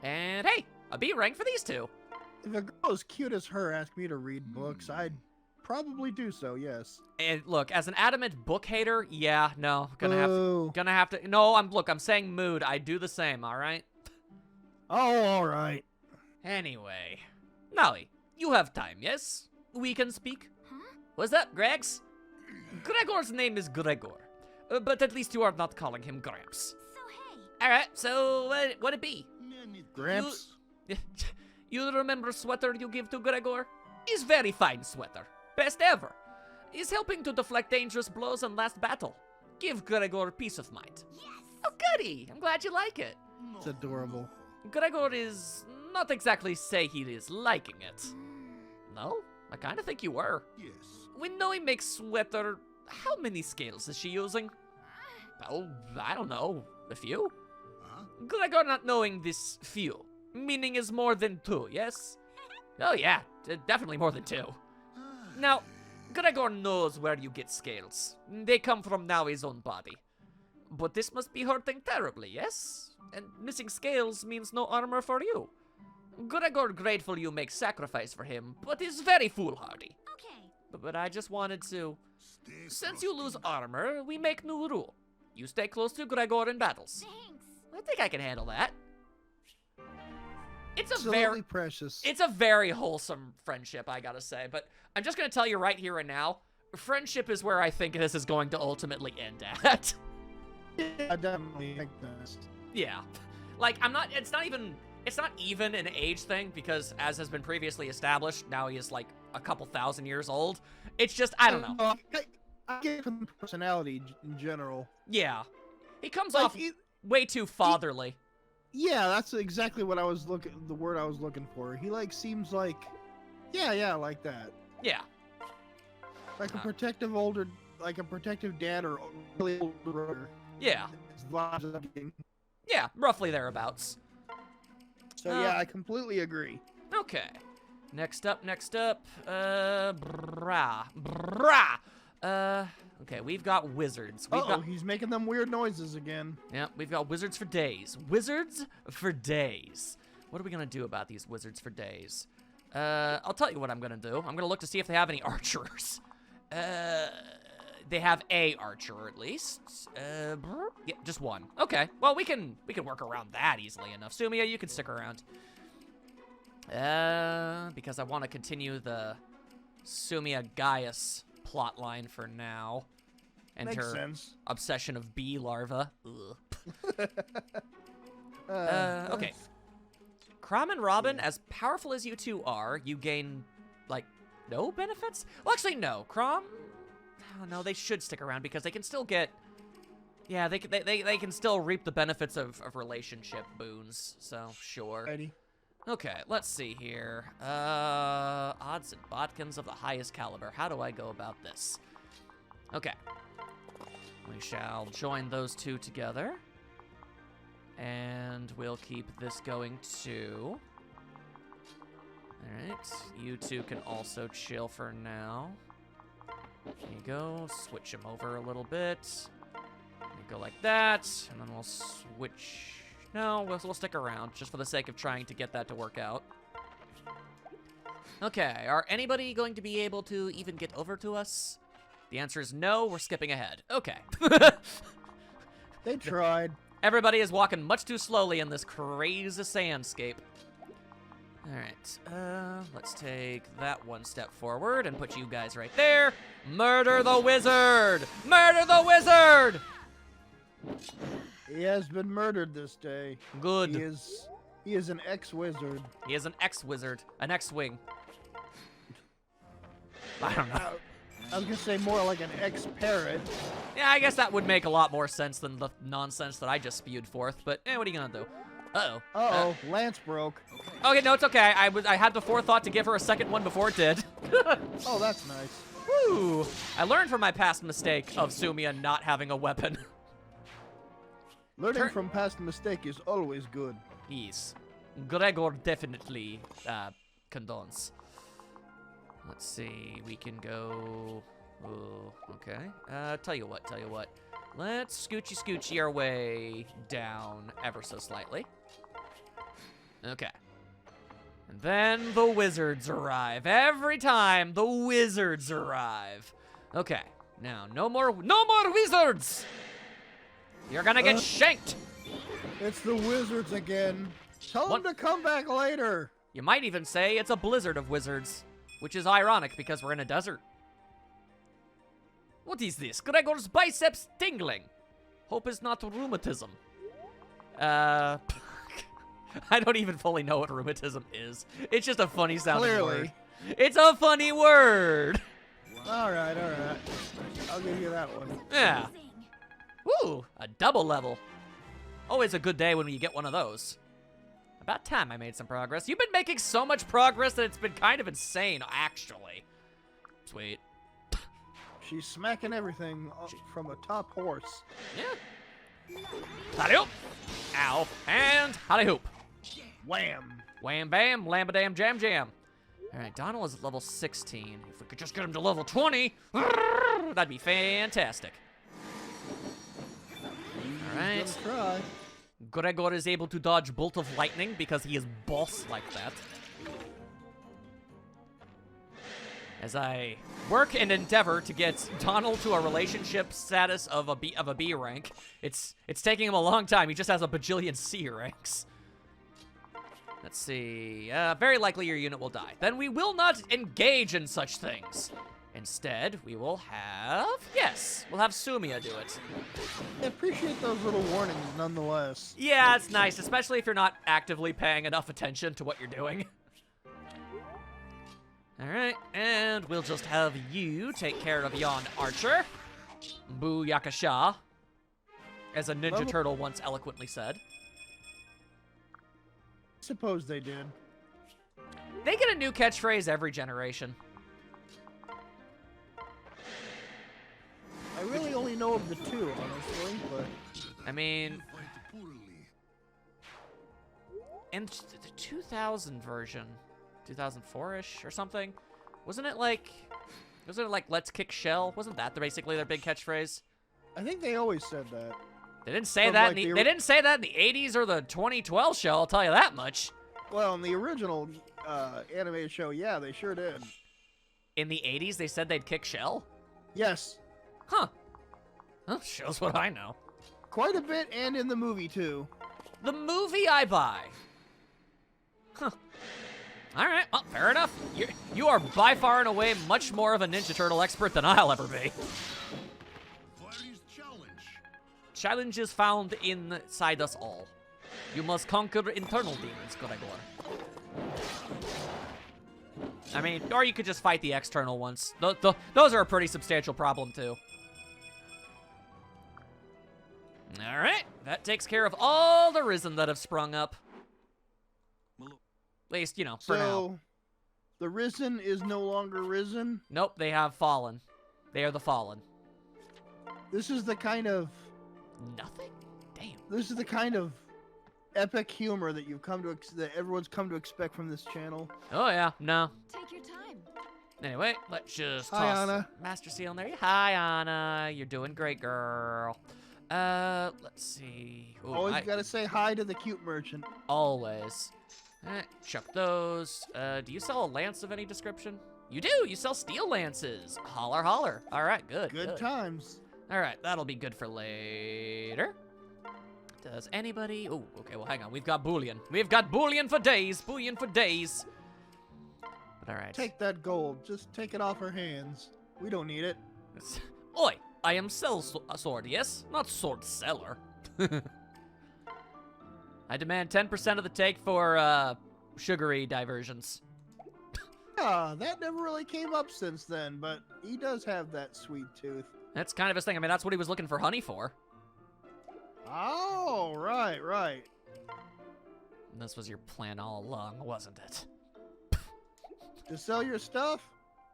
And hey, a B rank for these two. If a girl as cute as her asked me to read books, I'd probably do so. Yes. And look, as an adamant book hater, yeah, no, gonna Boo. have to. No, I'm saying mood. I do the same. All right. Oh, all right. Anyway, Nolly, you have time, yes? We can speak. Huh? What's up, Gregs? Gregor's name is Gregor, but at least you are not calling him Gramps. So hey. All right, so what it be? Gramps. You remember sweater you give to Gregor? Is very fine sweater, best ever. Is helping to deflect dangerous blows in last battle. Give Gregor peace of mind. Yes. Oh, goody! I'm glad you like it. It's adorable. Gregor is not exactly say he is liking it. No, I kind of think you were. Yes. We know he makes sweater. How many scales is she using? Oh, I don't know. A few? Huh? Gregor not knowing this few. Meaning is more than two, yes? Oh yeah, definitely more than two. Now, Gregor knows where you get scales. They come from Nowie's own body. But this must be hurting terribly, yes? And missing scales means no armor for you. Gregor grateful you make sacrifice for him, but is very foolhardy. Okay. But I just wanted to... Since you lose armor, we make new rule. You stay close to Gregor in battles. Thanks. I think I can handle that. It's a Absolutely precious. It's a very wholesome friendship, I gotta say. But I'm just gonna tell you right here and now, friendship is where I think this is going to ultimately end at. I definitely think this. Yeah. Like, it's not even an age thing, because as has been previously established, now he is like a couple thousand years old. It's just, I don't know. I get from the personality in general. Yeah. He comes Like, off way too fatherly. Yeah, that's exactly what the word I was looking for. He like seems like, yeah, like that. Yeah. Like a protective dad or really older brother. Yeah. His vibes I'm getting. Yeah, roughly thereabouts. So yeah, I completely agree. Okay. Next up, okay, we've got wizards. He's making them weird noises again. Yeah, we've got wizards for days. Wizards for days. What are we gonna do about these wizards for days? I'll tell you what I'm gonna do. I'm gonna look to see if they have any archers. They have a archer at least. Yeah, just one. Okay. Well, we can work around that easily enough. Sumia, you can stick around. Because I want to continue the Sumia Gaius plot line for now. And Makes her sense. obsession of bee larva. Ugh. Okay. Crom and Robin, as powerful as you two are, you gain, like, no benefits? Well, actually, no. Crom... Oh, no, they should stick around because they can still get... Yeah, they can still reap the benefits of relationship boons, so sure. Ready? Okay, let's see here. Odds and bodkins of the highest caliber. How do I go about this? Okay. We shall join those two together. And we'll keep this going too. Alright, you two can also chill for now. There you go, switch them over a little bit. You go like that, and then we'll switch... No, we'll stick around, just for the sake of trying to get that to work out. Okay, are anybody going to be able to even get over to us? The answer is no, we're skipping ahead. Okay. They tried. Everybody is walking much too slowly in this crazy sandscape. Alright, let's take that one step forward and put you guys right there. Murder the wizard! Murder the wizard! He has been murdered this day. Good. He is an ex-wizard. He is an ex-wizard. An ex-wing. I don't know. I was gonna say more like an ex-parrot. Yeah, I guess that would make a lot more sense than the nonsense that I just spewed forth, but what are you gonna do? Uh-oh. Uh-oh, Lance broke. Okay, no, it's okay. I had the forethought to give her a second one before it did. Oh, that's nice. Woo! I learned from my past mistake of Sumia not having a weapon. Learning from past mistake is always good. Yes. Gregor definitely condones. Let's see. We can go... Oh, okay. Tell you what. Let's scoochy our way down ever so slightly. Okay. And then the wizards arrive. Every time the wizards arrive. Okay. Now, no more wizards! You're gonna get shanked! It's the wizards again. Tell them to come back later. You might even say it's a blizzard of wizards, which is ironic because we're in a desert. What is this? Gregor's biceps tingling. Hope it's not rheumatism. I don't even fully know what rheumatism is. It's just a funny sounding word. It's a funny word. All right. I'll give you that one. Yeah. Woo, a double level. Always a good day when you get one of those. About time I made some progress. You've been making so much progress that it's been kind of insane, actually. Sweet. She's smacking everything from a top horse. Yeah. Howdy hoop. Ow. And howdy hoop. Wham. Wham bam, lambadam jam jam. All right, Donald is at level 16. If we could just get him to level 20, that'd be fantastic. right. He's gonna try. Gregor is able to dodge Bolt of Lightning because he is boss like that. As I work and endeavor to get Donald to a relationship status of a B rank, it's taking him a long time. He just has a bajillion C ranks. Let's see. Very likely your unit will die. Then we will not engage in such things. Instead, we will have... Yes, we'll have Sumia do it. I appreciate those little warnings nonetheless. Yeah, it's nice, especially if you're not actively paying enough attention to what you're doing. Alright, and we'll just have you take care of yon archer. Boo Yakasha, as a Ninja Turtle once eloquently said. Suppose they did. They get a new catchphrase every generation. I really only know of the two, honestly, but... I mean... In the 2000 version, 2004-ish or something, wasn't it like, let's kick shell? Wasn't that basically their big catchphrase? I think they always said that. They didn't say From, that. like, They didn't say that in the 80s or the 2012 show. I'll tell you that much. Well, in the original animated show, yeah, they sure did. In the 80s, they said they'd kick shell. Yes. Huh. Well, shows what I know. Quite a bit, and in the movie, too. The movie I buy. Huh. All right. Well, fair enough. You are by far and away much more of a Ninja Turtle expert than I'll ever be. Challenge is found inside us all. You must conquer internal demons, Gregor. I mean, or you could just fight the external ones. Those are a pretty substantial problem, too. All right. That takes care of all the Risen that have sprung up. At least, you know, for now. So, the Risen is no longer Risen? Nope, they have fallen. They are the Fallen. This is the kind of... Nothing? Damn. This is the kind of epic humor that that everyone's come to expect from this channel. Oh, yeah. No. Take your time. Anyway, let's just Hi, toss Anna. Master Seal in there. Hi, Anna. You're doing great, girl. Let's see. Ooh, Always gotta say hi to the cute merchant. Always. Chuck those. Do you sell a lance of any description? You do. You sell steel lances. Holler, holler. All right, good. Good times. All right, that'll be good for later. Does anybody... Oh, okay, well, hang on. We've got bullion. We've got bullion for days. Bullion for days. But all right. Take that gold. Just take it off her hands. We don't need it. Oi, I am sell sword, yes? Not sword seller. I demand 10% of the take for, sugary diversions. That never really came up since then, but he does have that sweet tooth. That's kind of his thing. I mean, that's what he was looking for honey for. Oh, right. And this was your plan all along, wasn't it? To sell your stuff?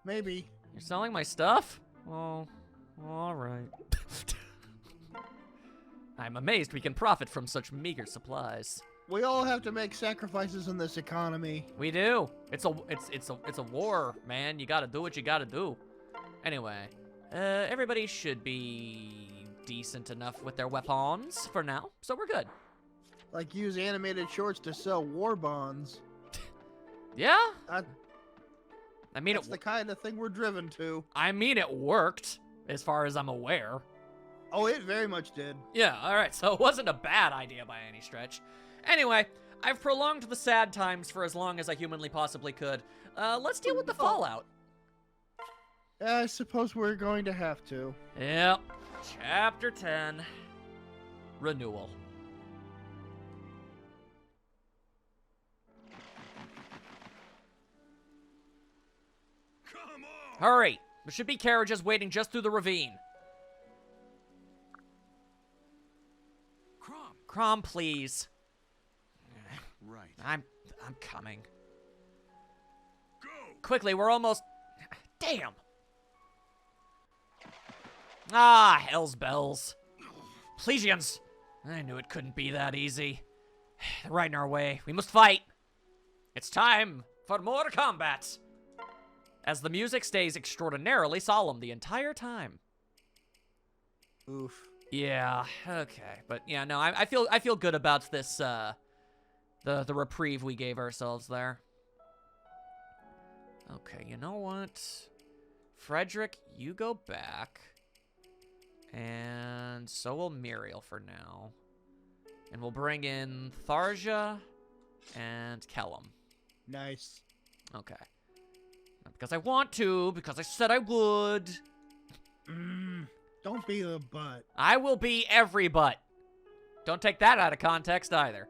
Maybe. You're selling my stuff? Well, all right. I'm amazed we can profit from such meager supplies. We all have to make sacrifices in this economy. We do. It's a war, man. You gotta do what you gotta do. Anyway, everybody should be decent enough with their weapons for now, so we're good. Like use animated shorts to sell war bonds. Yeah? I mean, That's the kind of thing we're driven to. I mean, it worked, as far as I'm aware. Oh, it very much did. Yeah, alright, so it wasn't a bad idea by any stretch. Anyway, I've prolonged the sad times for as long as I humanly possibly could. Let's deal with the fallout. I suppose we're going to have to. Yep. Chapter 10. Renewal. Come on! Hurry! There should be carriages waiting just through the ravine. Crom, please. Right. I'm coming. Go! Quickly, we're almost... Damn! Ah, hell's bells. Plesians! I knew it couldn't be that easy. They're right in our way. We must fight! It's time for more combat! As the music stays extraordinarily solemn the entire time. Oof. Yeah, okay. But yeah, no, I feel good about this, the reprieve we gave ourselves there. Okay, you know what? Frederick, you go back. And so will Muriel for now. And we'll bring in Tharja and Kellum. Nice. Okay. Not because I want to, because I said I would. Don't be the butt. I will be every butt. Don't take that out of context either.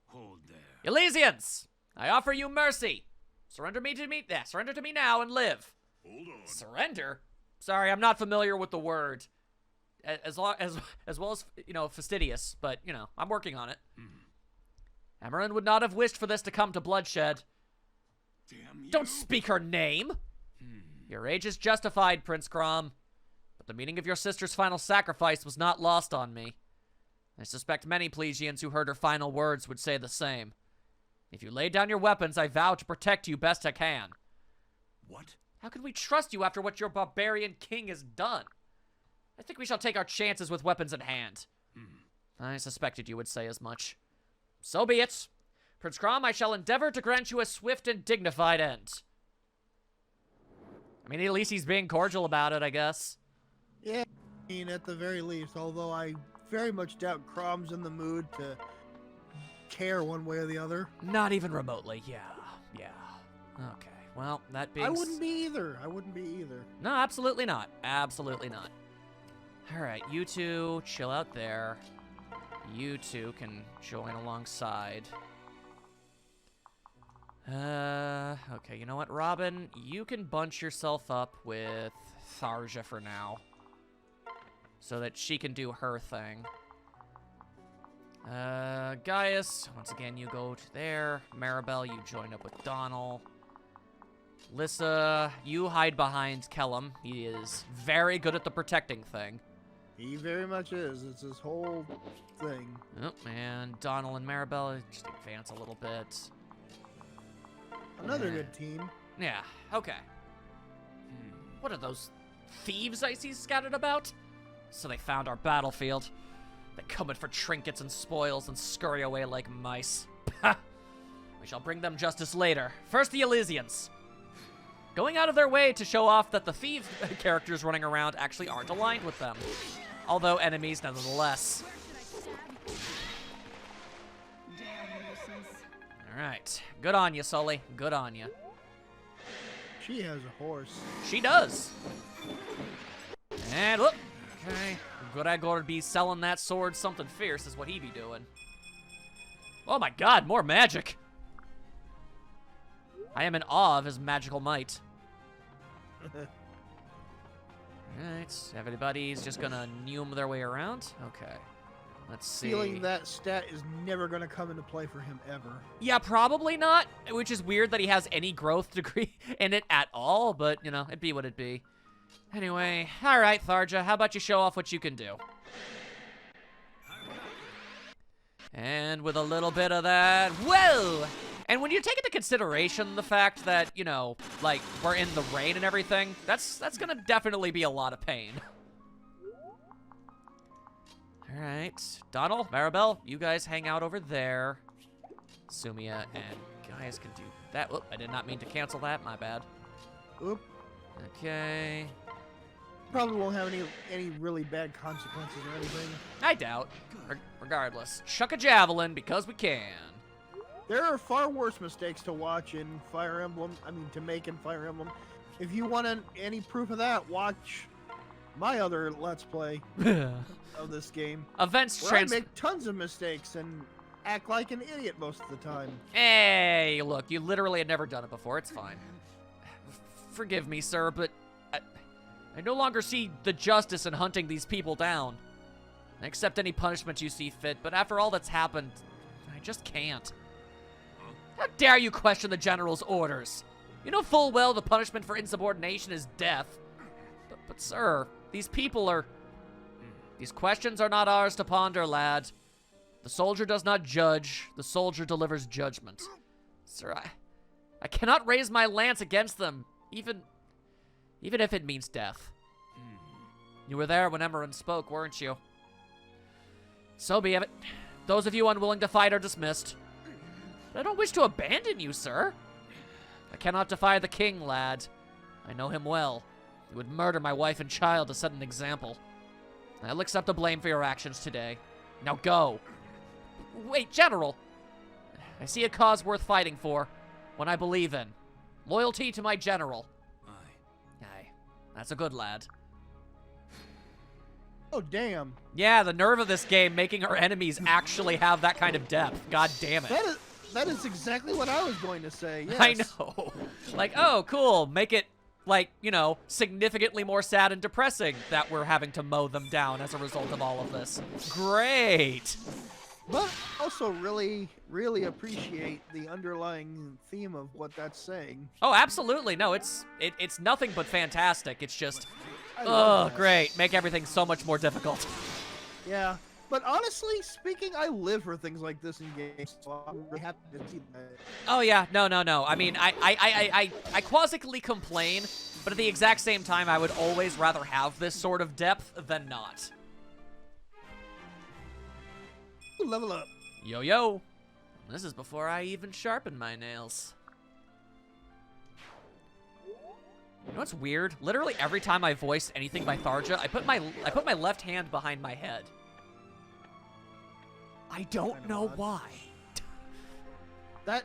Hold there. Elysians, I offer you mercy. Surrender to me now and live. Hold on. Surrender? Sorry, I'm not familiar with the word. As well as, you know, fastidious, but, you know, I'm working on it. Amarin would not have wished for this to come to bloodshed. Damn you. Don't speak her name! Your age is justified, Prince Crom. But the meaning of your sister's final sacrifice was not lost on me. I suspect many Plesians who heard her final words would say the same. If you lay down your weapons, I vow to protect you best I can. What? How can we trust you after what your barbarian king has done? I think we shall take our chances with weapons in hand. I suspected you would say as much. So be it. Prince Crom, I shall endeavor to grant you a swift and dignified end. I mean, at least he's being cordial about it, I guess. Yeah, I mean, at the very least, although I very much doubt Crom's in the mood to care one way or the other. Not even remotely, yeah. Okay, well, that being... I wouldn't be either. No, absolutely not. Absolutely not. Alright, you two, chill out there. You two can join alongside. Okay, you know what, Robin? You can bunch yourself up with Tharja for now. So that she can do her thing. Gaius, once again, you go to there. Maribel, you join up with Donal. Lissa, you hide behind Kellum. He is very good at the protecting thing. He very much is. It's his whole thing. Oh, and Donal and Maribel just advance a little bit. Another good team. Yeah, okay. What are those thieves I see scattered about? So they found our battlefield. They come in for trinkets and spoils and scurry away like mice. We shall bring them justice later. First the Elysians. Going out of their way to show off that the thief characters running around actually aren't aligned with them. Although enemies nonetheless. Alright. Good on you, Sully. Good on you. She has a horse. She does. And look. Okay. Gregor would be selling that sword something fierce is what he be doing. Oh my god, more magic. I am in awe of his magical might. Alright, everybody's just gonna neum their way around? Okay. Let's see. Feeling that stat is never going to come into play for him ever. Yeah, probably not, which is weird that he has any growth degree in it at all, but, you know, it'd be what it'd be. Anyway, alright, Tharja, how about you show off what you can do? And with a little bit of that, whoa! And when you take into consideration the fact that, you know, like, we're in the rain and everything, that's gonna definitely be a lot of pain. Alright, Donal, Maribel, you guys hang out over there. Sumia and Gaius can do that. Oop, I did not mean to cancel that, my bad. Oop. Okay. Probably won't have any really bad consequences or anything. I doubt. Regardless, chuck a javelin because we can. There are far worse mistakes to watch in Fire Emblem. To make in Fire Emblem. If you want any proof of that, watch my other Let's Play of this game. Events where I make tons of mistakes and act like an idiot most of the time. Hey, look, you literally had never done it before. It's fine. Forgive me, sir, but I no longer see the justice in hunting these people down. I accept any punishment you see fit, but after all that's happened, I just can't. How dare you question the General's orders? You know full well the punishment for insubordination is death. But sir, these people are... These questions are not ours to ponder, lad. The soldier does not judge. The soldier delivers judgment. Sir, I cannot raise my lance against them, even if it means death. You were there when Emerin spoke, weren't you? So be it. Those of you unwilling to fight are dismissed. But I don't wish to abandon you, sir. I cannot defy the king, lad. I know him well. He would murder my wife and child to set an example. I'll accept the blame for your actions today. Now go. Wait, General. I see a cause worth fighting for. One I believe in. Loyalty to my general. Aye. That's a good lad. Oh, damn. Yeah, the nerve of this game, making our enemies actually have that kind of depth. God damn it. That is exactly what I was going to say, yes. I know. Like, oh, cool. Make it, like, you know, significantly more sad and depressing that we're having to mow them down as a result of all of this. Great. But also really, really appreciate the underlying theme of what that's saying. Oh, absolutely. No, it's nothing but fantastic. It's just, I love oh, that. great. Make everything so much more difficult. Yeah. But honestly speaking, I live for things like this in games, so I'm really happy to see that. Oh, yeah. No. I mean, I quasically complain, but at the exact same time, I would always rather have this sort of depth than not. Level up. Yo. This is before I even sharpen my nails. You know what's weird? Literally every time I voice anything by Tharja, I put my left hand behind my head. I don't know why. That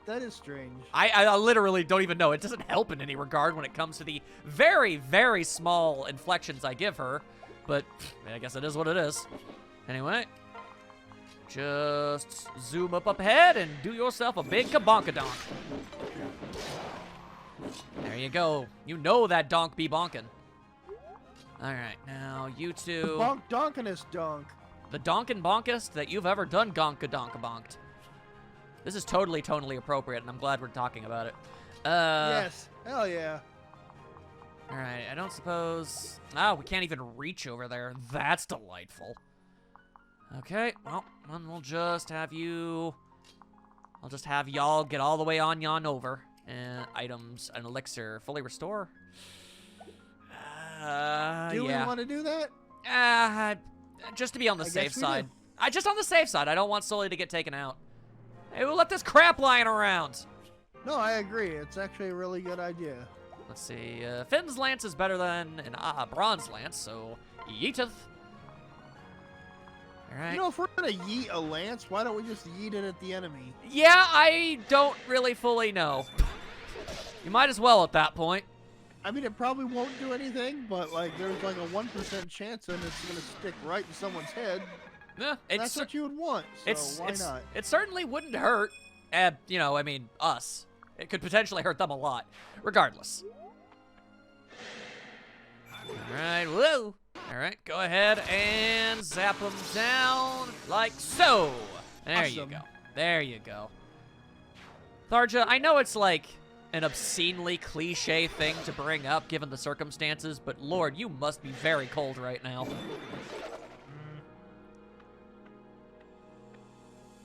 is strange. I literally don't even know. It doesn't help in any regard when it comes to the very, very small inflections I give her. But I guess it is what it is. Anyway, just zoom up ahead and do yourself a big kabonkadonk. There you go. You know that donk be bonkin'. All right, now you two. Bonk donkinest donk. The donkin' bonkest that you've ever done bonked. This is totally tonally appropriate, and I'm glad we're talking about it. Yes. Hell yeah. All right, I don't suppose... Oh, we can't even reach over there. That's delightful. Okay, well, then we'll just have you... I'll just have y'all get all the way on yon over. Items, an elixir, fully restore. Do we yeah. want to do that? Just to be on the I safe guess we side. do. Just on the safe side. I don't want Sully to get taken out. Hey, we'll let this crap lying around. No, I agree. It's actually a really good idea. Let's see. Finn's lance is better than an bronze lance, so yeeteth. All right. You know, if we're gonna yeet a lance, why don't we just yeet it at the enemy? Yeah, I don't really fully know. You might as well at that point. I mean, it probably won't do anything, but like, there's like a 1% chance and it's gonna stick right in someone's head. Yeah, That's what you would want. So why not? It certainly wouldn't hurt. You know, I mean, us. It could potentially hurt them a lot. Regardless. All right, whoa. All right, go ahead and zap them down like so. There you Awesome. go. There you go. Tharja, I know it's like an obscenely cliche thing to bring up given the circumstances, but Lord, you must be very cold right now.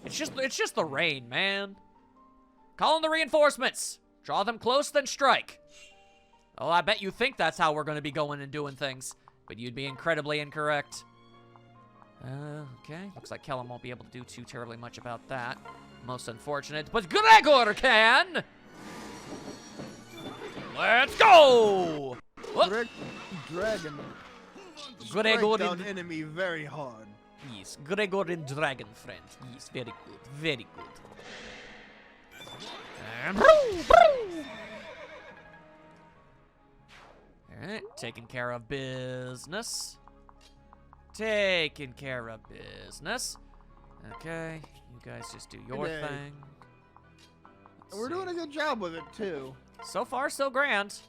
It's just the rain, man. Call in the reinforcements. Draw them close, then strike. Oh, I bet you think that's how we're going to be going and doing things, but you'd be incredibly incorrect. Okay. Looks like Kellum won't be able to do too terribly much about that. Most unfortunate, but Gregor can! Let's go! Whoop. Dragon. Gregor Strike down in... enemy very hard. Yes, Gregor and Dragon friend. Yes, very good, very good. And Alright, taking care of business. Taking care of business. Okay, you guys just do your Hey. thing. We're doing a good job with it too. So far, so grand.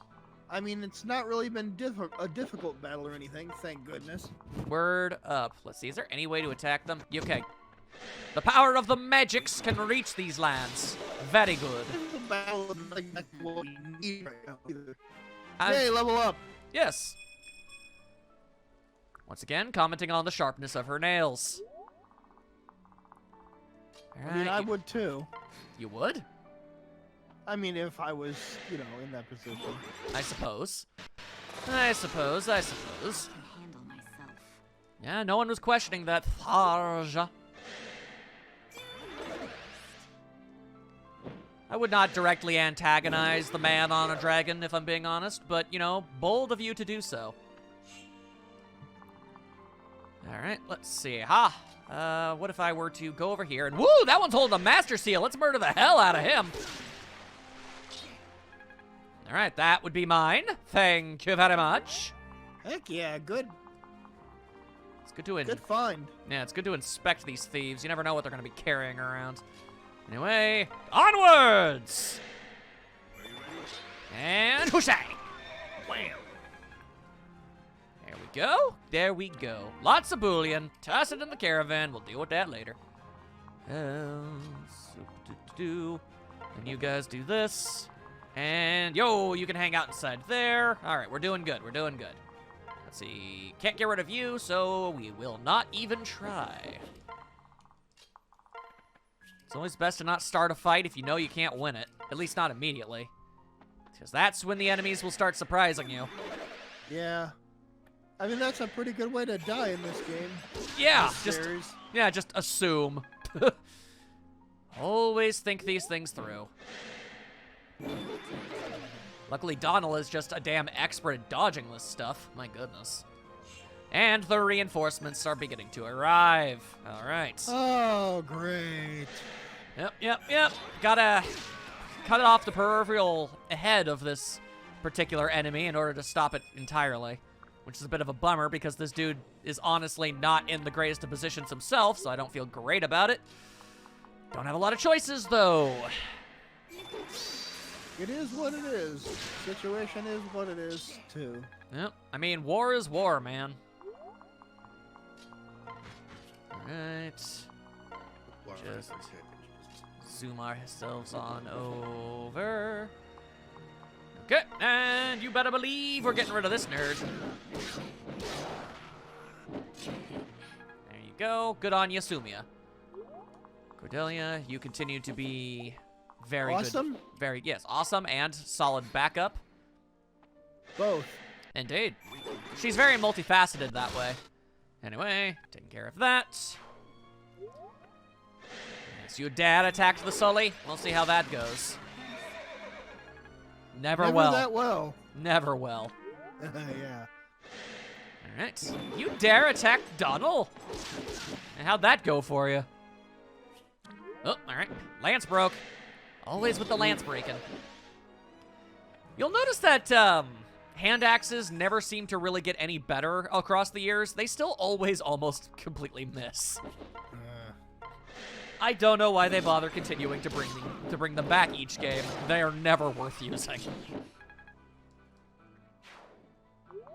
I mean, it's not really been a difficult battle or anything, thank goodness. Word up. Let's see, is there any way to attack them? Okay. The power of the magics can reach these lands. Very good. This is a battle of like exactly what we need right now either. And- Hey, level up. Yes. Once again, commenting on the sharpness of her nails. I mean, I Alright, would too. you would? I mean, if I was, you know, in that position. I suppose. I suppose. I can handle myself. Yeah, no one was questioning that, Tharja. I would not directly antagonize the man on a dragon, if I'm being honest, but, you know, bold of you to do so. Alright, let's see. What if I were to go over here and... Woo! That one's holding a Master Seal! Let's murder the hell out of him! Alright, that would be mine. Thank you very much. Heck yeah, good It's good to... good find. Yeah, it's good to inspect these thieves. You never know what they're going to be carrying around. Anyway, onwards! And whooshang! Wham! There we go. There we go. Lots of bullion. Toss it in the caravan. We'll deal with that later. And you guys do this. And, yo, you can hang out inside there. All right, we're doing good. We're doing good. Let's see. Can't get rid of you, so we will not even try. It's always best to not start a fight if you know you can't win it. At least not immediately. Because that's when the enemies will start surprising you. Yeah. I mean, that's a pretty good way to die in this game. Yeah, This series. just assume. Always think these things through. Luckily, Donald is just a damn expert at dodging this stuff. My goodness. And the reinforcements are beginning to arrive. All right. Oh, great. Yep. Gotta cut it off the peripheral head of this particular enemy in order to stop it entirely. Which is a bit of a bummer because this dude is honestly not in the greatest of positions himself, so I don't feel great about it. Don't have a lot of choices, though. It is what it is. Situation is what it is, too. Yep. I mean, war is war, man. Alright. Just zoom ourselves on over. Okay, and you better believe we're getting rid of this nerd. There you go. Good on you, Sumia. Cordelia, you continue to be very Awesome? good. Yes, awesome and solid backup. Both. Indeed. She's very multifaceted that way. Anyway, taking care of that. Yes, your dad attacked the Sully. We'll see how that goes. Never well. that well. Never well. Yeah. Alright. You dare attack Donald? And how'd that go for you? Oh, alright. Lance broke. Always with the lance breaking. You'll notice that hand axes never seem to really get any better across the years. They still always almost completely miss. I don't know why they bother continuing to bring them back each game. They are never worth using.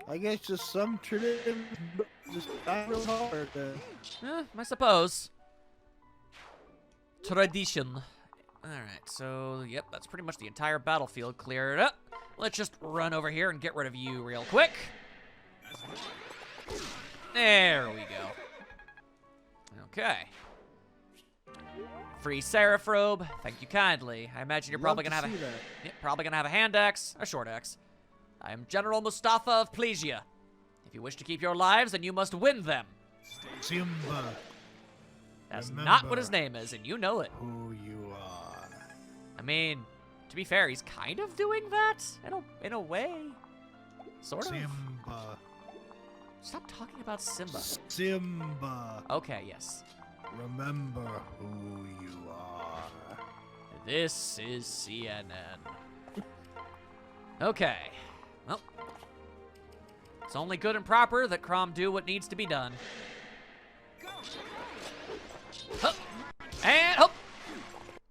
I guess just some tradition, just not real hard. I suppose. Tradition. Alright, so, yep, that's pretty much the entire battlefield cleared up. Let's just run over here and get rid of you real quick. There we go. Okay. Free Seraph Robe. Thank you kindly. I imagine you're probably gonna have a hand axe, a short axe. I am General Mustafa of Plesia. If you wish to keep your lives, then you must win them. Simba, That's not what his name is, and you know it. who you are. I mean, to be fair, he's kind of doing that in a way. Sort of. Simba. Stop talking about Simba. Simba. Okay, yes. Remember who you are. This is CNN. Okay. Well, it's only good and proper that Crom do what needs to be done. Hup. And hup.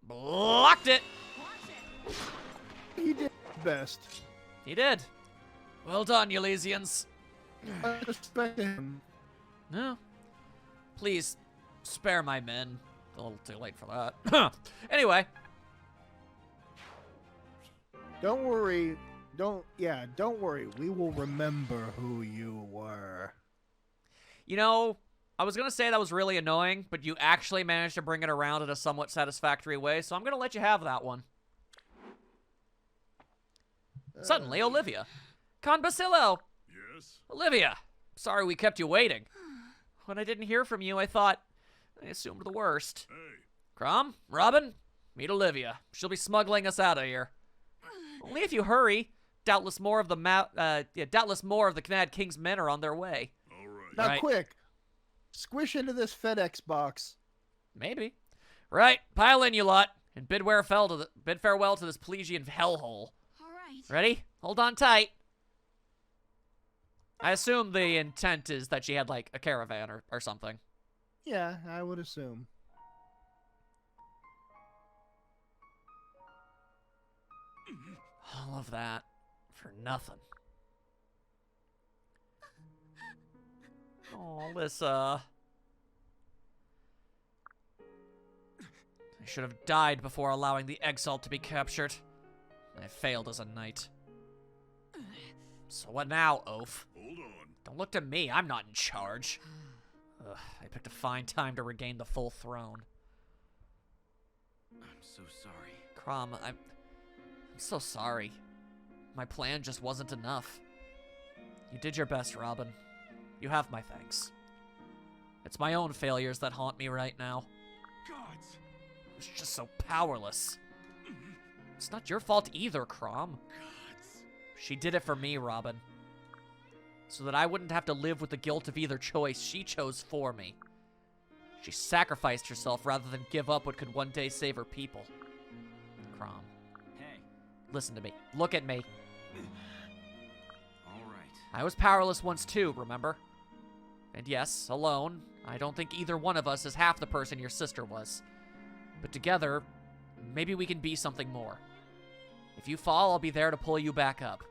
Blocked it. He did his best. He did. Well done, Elysians. I respect him. No. Please, spare my men. A little too late for that. Anyway. Don't worry. Don't worry. We will remember who you were. You know, I was going to say that was really annoying, but you actually managed to bring it around in a somewhat satisfactory way, so I'm going to let you have that one. Suddenly, Olivia. Con Basilio, Yes? Olivia, sorry we kept you waiting. When I didn't hear from you, I assumed the worst. Hey. Crom, Robin, meet Olivia. She'll be smuggling us out of here. Only if you hurry. Doubtless more of the Mad King's men are on their way. All right. Now, Right. quick, squish into this FedEx box. Maybe. Right, pile in, you lot, and bid farewell to this Pelesian hellhole. All right. Ready? Hold on tight. I assume the intent is that she had, like, a caravan or something. Yeah, I would assume. All of that for nothing. Oh, Alyssa. I should have died before allowing the Exalt to be captured. I failed as a knight. So what now, Oaf? Hold on. Don't look to me, I'm not in charge. Ugh, I picked a fine time to regain the full throne. I'm so sorry. Crom, I'm so sorry. My plan just wasn't enough. You did your best, Robin. You have my thanks. It's my own failures that haunt me right now. Gods. I was just so powerless. It's not your fault either, Crom. Gods. She did it for me, Robin. So that I wouldn't have to live with the guilt of either choice she chose for me. She sacrificed herself rather than give up what could one day save her people. Crom, Hey. listen to me. Look at me. All right. I was powerless once too, remember? And yes, alone, I don't think either one of us is half the person your sister was. But together, maybe we can be something more. If you fall, I'll be there to pull you back up.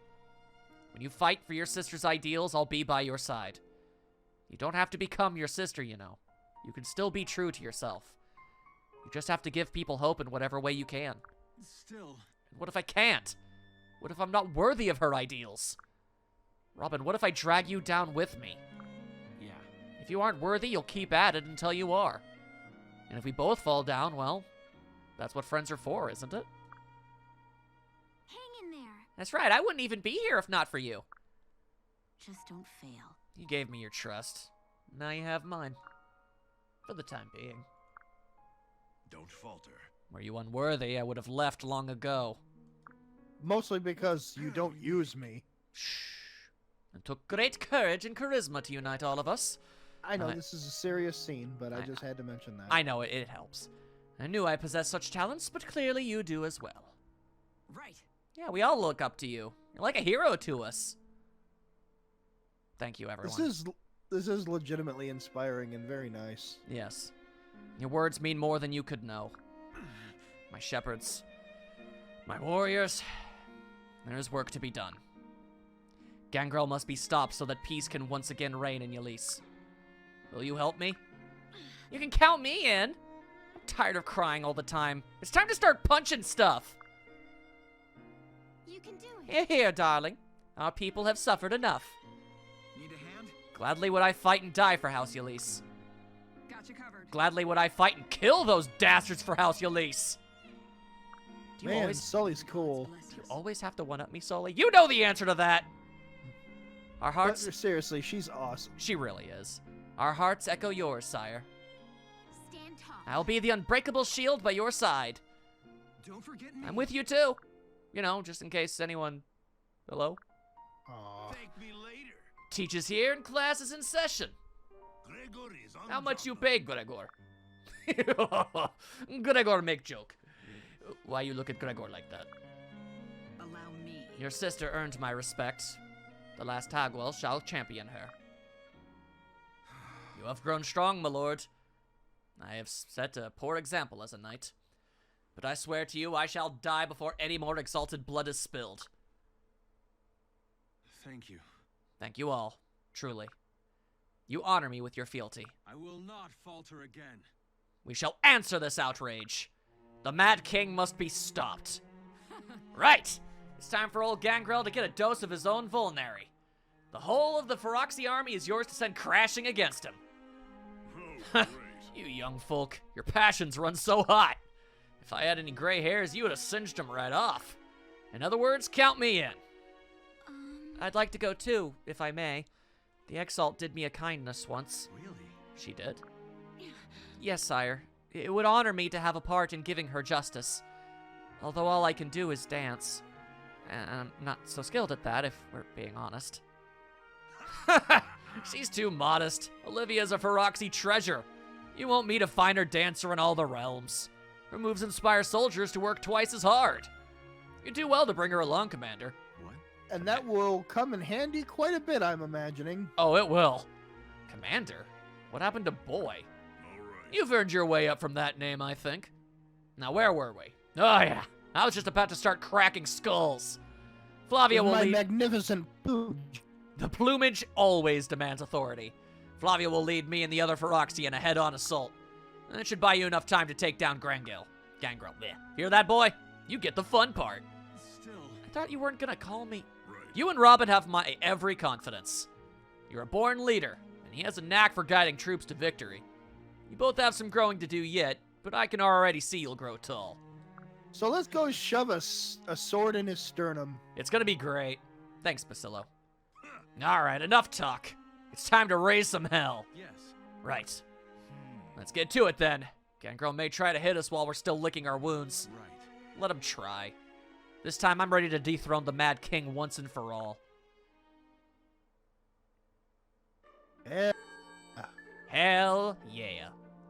When you fight for your sister's ideals, I'll be by your side. You don't have to become your sister, you know. You can still be true to yourself. You just have to give people hope in whatever way you can. Still. And what if I can't? What if I'm not worthy of her ideals? Robin, what if I drag you down with me? Yeah. If you aren't worthy, you'll keep at it until you are. And if we both fall down, well, that's what friends are for, isn't it? Hang in there. That's right, I wouldn't even be here if not for you. Just don't fail. You gave me your trust. Now you have mine. For the time being. Don't falter. Were you unworthy, I would have left long ago. Mostly because you don't use me. Shh. It took great courage and charisma to unite all of us. I know I- this is a serious scene, but I just had to mention that. I know, it helps. I knew I possessed such talents, but clearly you do as well. Right. Yeah, we all look up to you. You're like a hero to us. Thank you, everyone. This is legitimately inspiring and very nice. Yes. Your words mean more than you could know. My shepherds, my warriors, there is work to be done. Gangrel must be stopped so that peace can once again reign in Yelisse. Will you help me? You can count me in. I'm tired of crying all the time. It's time to start punching stuff. You can do it. Here, here, darling. Our people have suffered enough. Need a hand? Gladly would I fight and die for House Yelisse. Got you covered. Gladly would I fight and kill those dastards for House Yelisse. Do you Man, always Sully's cool. Do you always have to one-up me, Sully? You know the answer to that! Our But hearts... seriously, she's awesome. She really is. Our hearts echo yours, sire. Stand tall. I'll be the unbreakable shield by your side. Don't forget me. I'm with you, too. You know, just in case anyone... Hello? Aww. Thank me later. Teacher's here and class is in session. Gregor is on How much you job. pay, Gregor? Gregor make joke. Why you look at Gregor like that? Allow me. Your sister earned my respect. The last Tagwell shall champion her. You have grown strong, my lord. I have set a poor example as a knight. But I swear to you, I shall die before any more exalted blood is spilled. Thank you. Thank you all, truly. You honor me with your fealty. I will not falter again. We shall answer this outrage. The Mad King must be stopped. Right! It's time for old Gangrel to get a dose of his own vulnerary. The whole of the Feroxy army is yours to send crashing against him. Oh, great. You young folk, your passions run so hot. If I had any gray hairs, you would have singed them right off. In other words, count me in. I'd like to go too, if I may. The Exalt did me a kindness once. Really? She did? Yes, sire. It would honor me to have a part in giving her justice. Although all I can do is dance. And I'm not so skilled at that, if we're being honest. She's too modest. Olivia's a Feroxy treasure. You won't meet a finer dancer in all the realms. Her moves inspire soldiers to work twice as hard. You'd do well to bring her along, Commander. What? And that will come in handy quite a bit, I'm imagining. Oh, it will. Commander? What happened to boy? All right. You've earned your way up from that name, I think. Now, where were we? Oh, yeah. I was just about to start cracking skulls. Flavia will My lead... magnificent pooch. The plumage always demands authority. Flavia will lead me and the other Feroxy in a head-on assault. That should buy you enough time to take down Gangrel. Bleh. Hear that, boy? You get the fun part. Still. I thought you weren't gonna call me... Right. You and Robin have my every confidence. You're a born leader, and he has a knack for guiding troops to victory. You both have some growing to do yet, but I can already see you'll grow tall. So let's go shove a sword in his sternum. It's gonna be great. Thanks, Bacillo. Alright, enough talk. It's time to raise some hell. Yes. Right. Let's get to it then. Gangrel may try to hit us while we're still licking our wounds. Right. Let him try. This time I'm ready to dethrone the Mad King once and for all. Eh, Hell yeah.